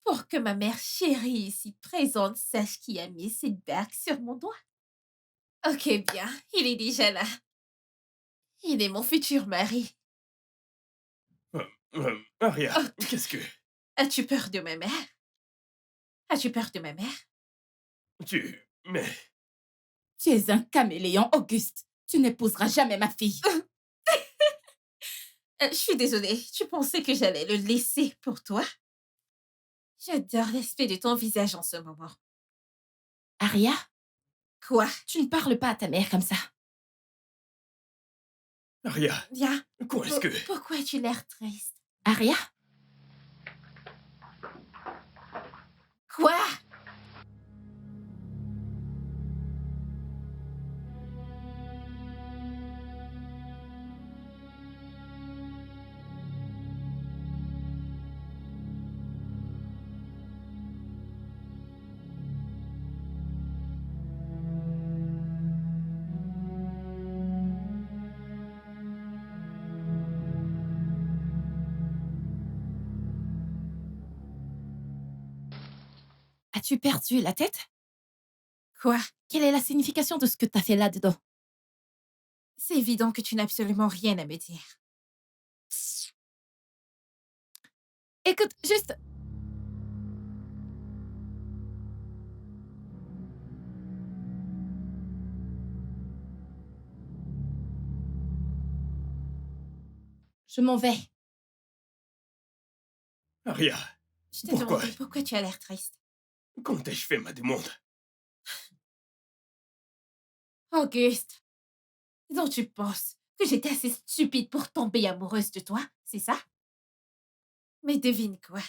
pour que ma mère chérie ici présente sache qui a mis cette bague sur mon doigt. Ok, bien, il est déjà là. Il est mon futur mari. Aria, Oh, qu'est-ce que... as-tu peur de ma mère? As-tu peur de ma mère? Mais... Tu es un caméléon, Auguste. Tu n'épouseras jamais ma fille. Je suis désolée, tu pensais que j'allais le laisser pour toi? J'adore l'aspect de ton visage en ce moment. Aria, Quoi? tu ne parles pas à ta mère comme ça. Aria, Bien. quoi est-ce que... Pourquoi as-tu l'air triste? Aria? Quoi? As-tu perdu la tête? Quoi? Quelle est la signification de ce que t'as fait là-dedans? C'est évident que tu n'as absolument rien à me dire. Écoute, juste... Je m'en vais. Aria, Je t'ai pourquoi? demandé pourquoi tu as l'air triste. Quand ai-je fait ma demande? Auguste, donc tu penses que j'étais assez stupide pour tomber amoureuse de toi, c'est ça? Mais devine quoi?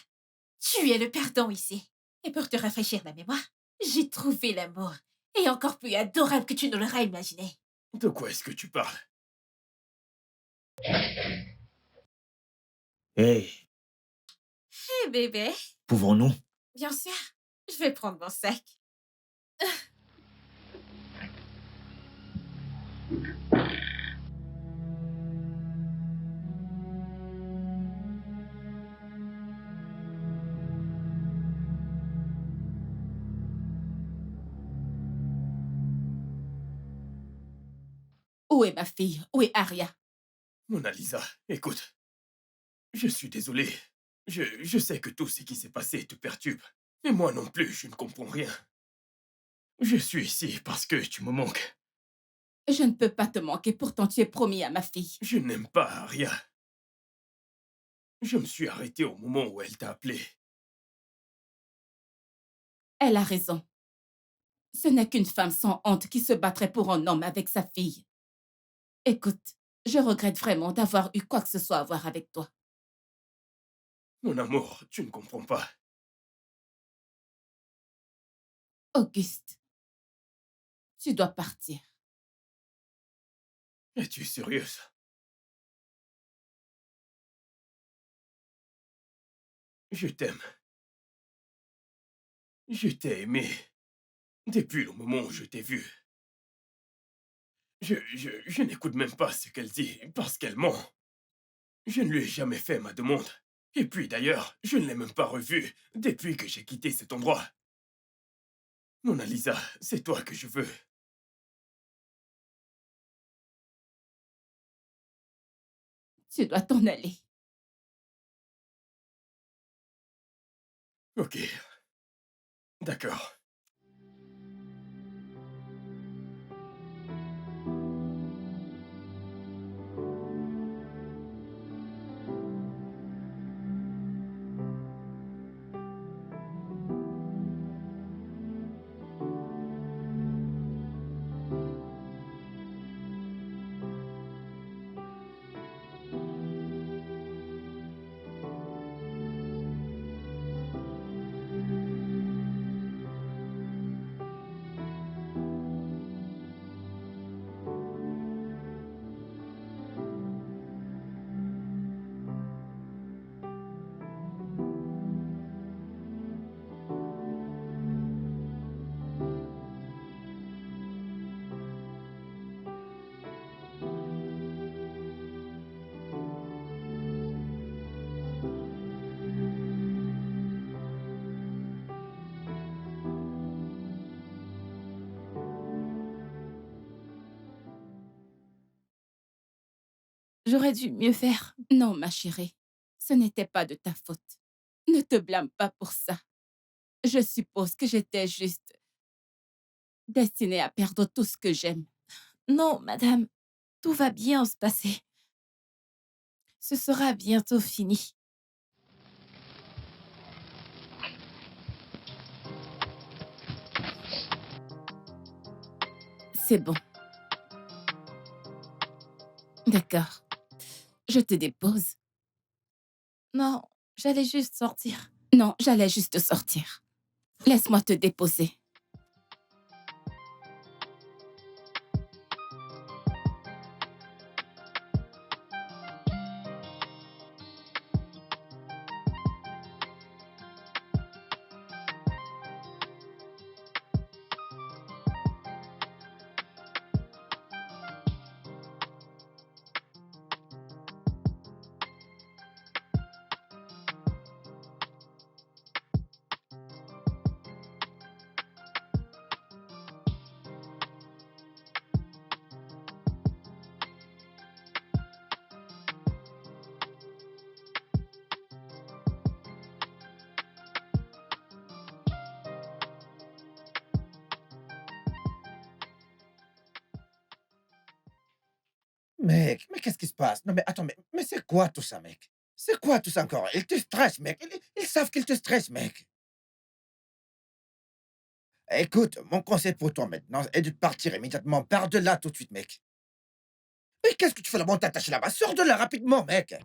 Tu es le perdant ici. Et pour te rafraîchir la mémoire, j'ai trouvé l'amour. Et encore plus adorable que tu ne l'aurais imaginé. De quoi est-ce que tu parles? Hey, Hé bébé, pouvons-nous? bien sûr, je vais prendre mon sac. Où est ma fille? Où est Aria? Mona Lisa, écoute. Je suis désolé. Je sais que tout ce qui s'est passé te perturbe. Mais moi non plus, je ne comprends rien. Je suis ici parce que tu me manques. Je ne peux pas te manquer, pourtant tu es promis à ma fille. Je n'aime pas Aria. Je me suis arrêté au moment où elle t'a appelé. Elle a raison. Ce n'est qu'une femme sans honte qui se battrait pour un homme avec sa fille. Écoute, je regrette vraiment d'avoir eu quoi que ce soit à voir avec toi. Mon amour, tu ne comprends pas. Auguste, tu dois partir. Es-tu sérieuse? Je t'aime. Je t'ai aimé. Depuis le moment où je t'ai vu. Je n'écoute même pas ce qu'elle dit parce qu'elle ment. Je ne lui ai jamais fait ma demande. Et puis d'ailleurs, je ne l'ai même pas revue depuis que j'ai quitté cet endroit. Mona Lisa, c'est toi que je veux. Tu dois t'en aller. Ok. D'accord. J'aurais dû mieux faire. Non, ma chérie, ce n'était pas de ta faute. Ne te blâme pas pour ça. Je suppose que j'étais juste destinée à perdre tout ce que j'aime. Non, madame, tout va bien se passer. Ce sera bientôt fini. C'est bon. D'accord. Je te dépose. Non, j'allais juste sortir. Non, j'allais juste sortir. Laisse-moi te déposer. Mec, mais qu'est-ce qui se passe? Non, mais attends, mais c'est quoi tout ça, mec? C'est quoi tout ça encore? Ils te stressent, mec. Ils savent qu'ils te stressent, mec. Écoute, mon conseil pour toi maintenant est de partir immédiatement. Pars de là tout de suite, mec. Mais qu'est-ce que tu fais là-bas t'attacher là-bas? Sors de là rapidement, mec.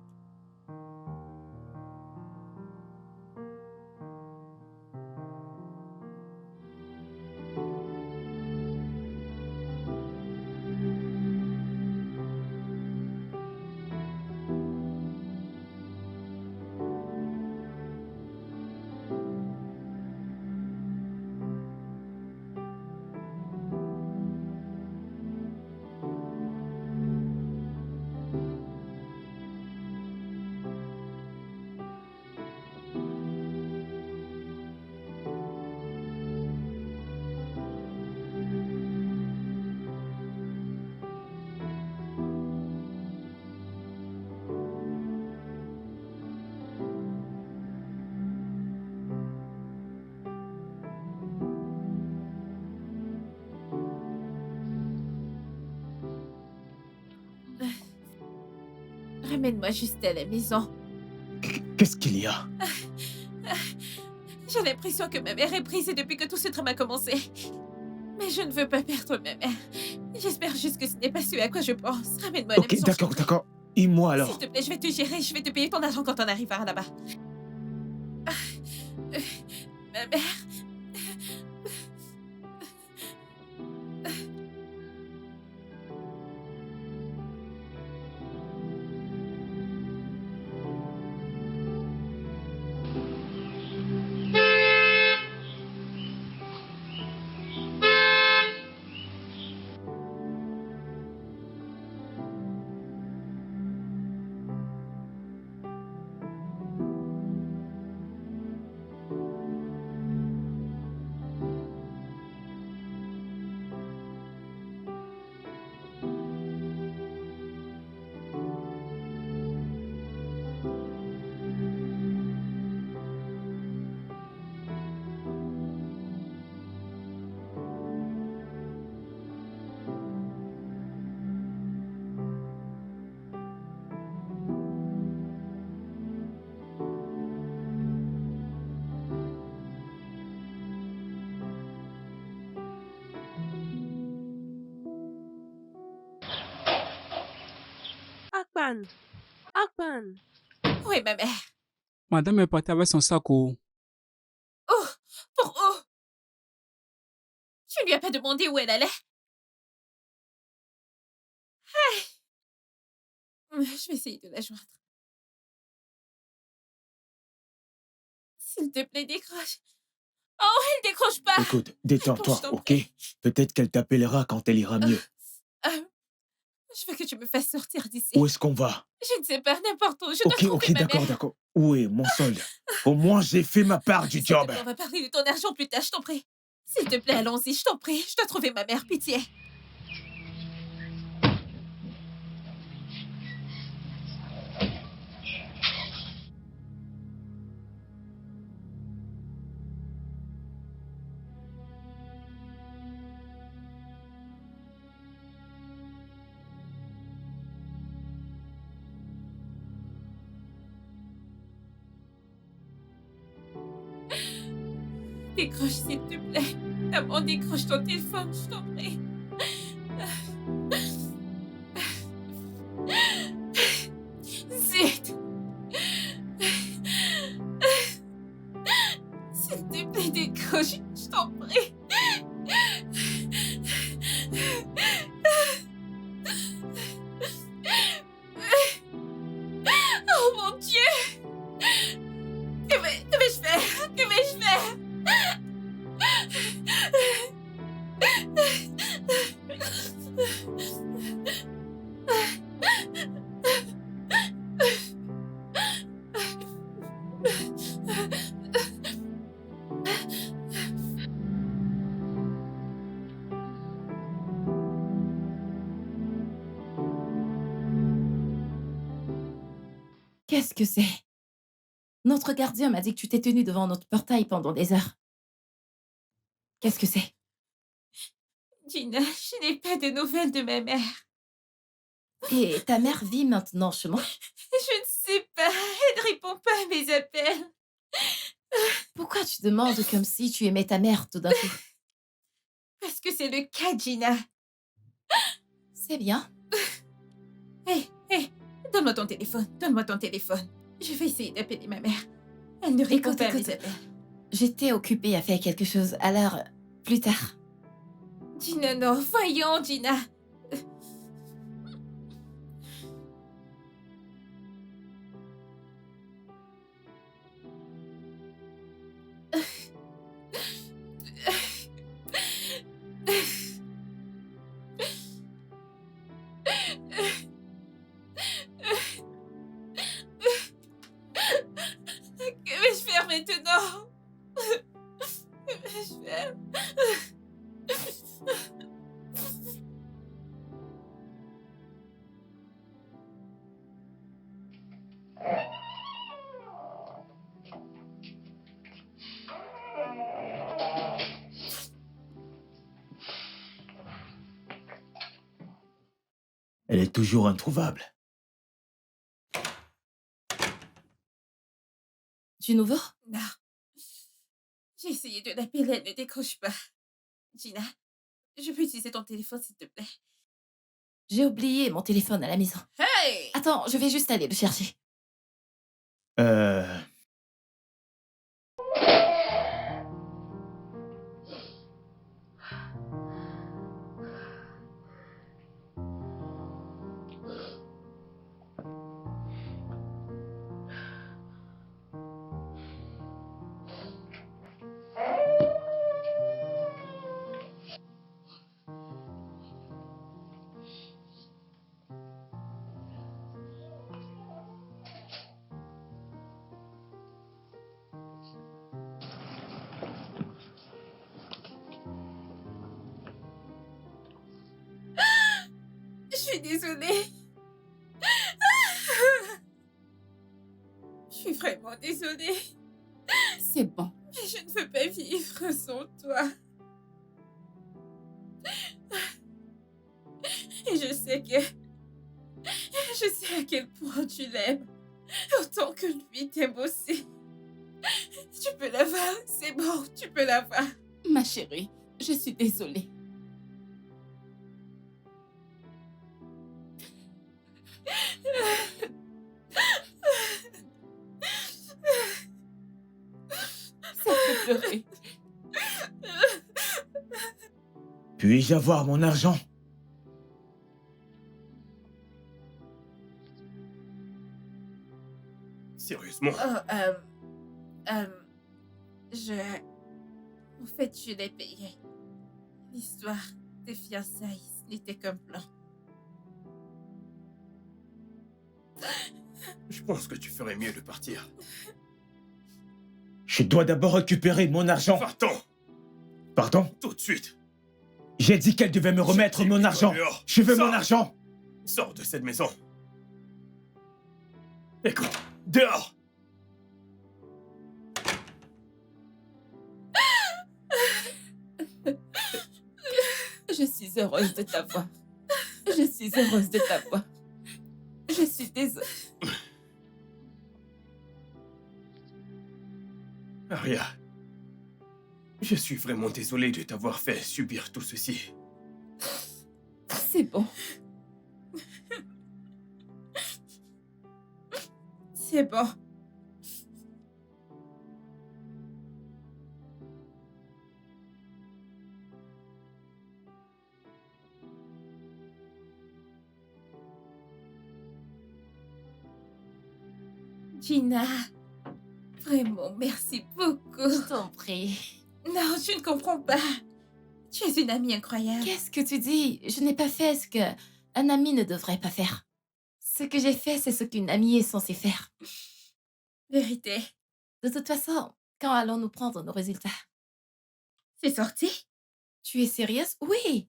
Ramène-moi juste à la maison. Qu'est-ce qu'il y a? J'ai l'impression que ma mère est brisée depuis que tout ce drame a commencé. Mais je ne veux pas perdre ma mère. J'espère juste que ce n'est pas ce à quoi je pense. Ramène-moi à la Ok, maison. d'accord, d'accord. Et moi alors? S'il te plaît, je vais te gérer. Je vais te payer ton argent quand on arrivera là-bas. Ma mère... Akpan! Akpan! Où est ma mère? Madame est partie avec son sac. Oh! Pour où? Tu ne lui as pas demandé où elle allait? Hey! Je vais essayer de la joindre. S'il te plaît, décroche. Oh, elle décroche pas! Écoute, détends-toi, Je t'en ok? prie. Peut-être qu'elle t'appellera quand elle ira mieux. Je veux que tu me fasses sortir d'ici. Où est-ce qu'on va? Je ne sais pas, n'importe où. Je dois Ok, trouver ok, ma d'accord, mère. d'accord. Où est mon solde? Au moins, j'ai fait ma part du S'il te job. plaît, on va parler de ton argent plus tard, je t'en prie. S'il te plaît, allons-y, je t'en prie. Je dois trouver ma mère, pitié. Décroche, s'il te plaît. Maman, décroche ton téléphone, je t'en prie. Zut! S'il te plaît, décroche, je t'en prie. Oh mon Dieu! Que vais-je faire? Que vais-je faire? Qu'est-ce que c'est? Notre gardien m'a dit que tu t'es tenu devant notre portail pendant des heures. Qu'est-ce que c'est? Gina, je n'ai pas de nouvelles de ma mère. Et ta mère vit maintenant chez moi? Je ne sais pas. Elle ne répond pas à mes appels. Pourquoi tu demandes comme si tu aimais ta mère tout d'un coup? Parce que c'est le cas, Gina. C'est bien. Hé, donne-moi ton téléphone. Donne-moi ton téléphone. Je vais essayer d'appeler ma mère. Elle ne répond pas à mes appels. J'étais occupée à faire quelque chose, alors plus tard. Gina, non. Voyons, Gina. Que vais-je faire maintenant? Que vais-je faire? Elle est toujours introuvable. Du nouveau? Non. J'ai essayé de l'appeler, elle ne décroche pas. Gina, je peux utiliser ton téléphone, s'il te plaît? J'ai oublié mon téléphone à la maison. Hey! Attends, je vais juste aller le chercher. Je suis désolée. Je suis vraiment désolée. C'est bon. Mais je ne veux pas vivre sans toi. Et je sais à quel point tu l'aimes. Autant que lui t'aime aussi. Tu peux l'avoir, c'est bon, tu peux l'avoir. Ma chérie, je suis désolée. Ça fait pleurer. Puis-je avoir mon argent? Sérieusement? En fait, je l'ai payé. L'histoire des fiançailles, ce n'était qu'un plan. Je pense que tu ferais mieux de partir. Je dois d'abord récupérer mon argent. Va-t'en! Pardon? Tout de suite! J'ai dit qu'elle devait me remettre mon argent. Dehors. Je veux Sors. mon argent. Sors de cette maison. Écoute, dehors! Je suis heureuse de t'avoir. Je suis heureuse de t'avoir. Je suis désolée. Aria, Je suis vraiment désolé de t'avoir fait subir tout ceci. C'est bon. C'est bon. Gina, vraiment, merci beaucoup. Je t'en prie. Non, tu ne comprends pas. Tu es une amie incroyable. Qu'est-ce que tu dis? Je n'ai pas fait ce que un ami ne devrait pas faire. Ce que j'ai fait, c'est ce qu'une amie est censée faire. Vérité, De toute façon, quand allons-nous prendre nos résultats? c'est sorti? Tu es sérieuse? Oui.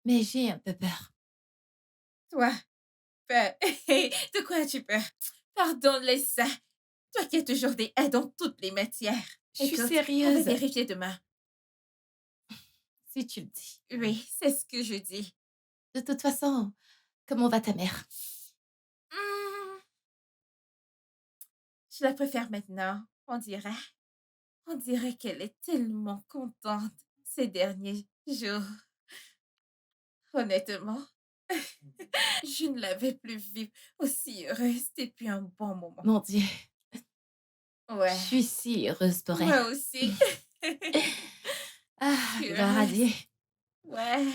Mais j'ai un peu peur. Toi, peur. De quoi as-tu peur? Pardon, laisse ça. Toi qui as toujours des aides dans toutes les matières. Je suis Écoute, on va sérieuse. vérifier demain. Si tu le dis. Oui, c'est ce que je dis. De toute façon, comment va ta mère? Hmm, je la préfère maintenant, on dirait. On dirait qu'elle est tellement contente ces derniers jours. Honnêtement, je ne l'avais plus vue aussi heureuse depuis un bon moment. Mon Dieu, Ouais, je suis si heureuse pour elle. moi aussi. Ah, Je suis gloire à heureuse. Dieu. Ouais.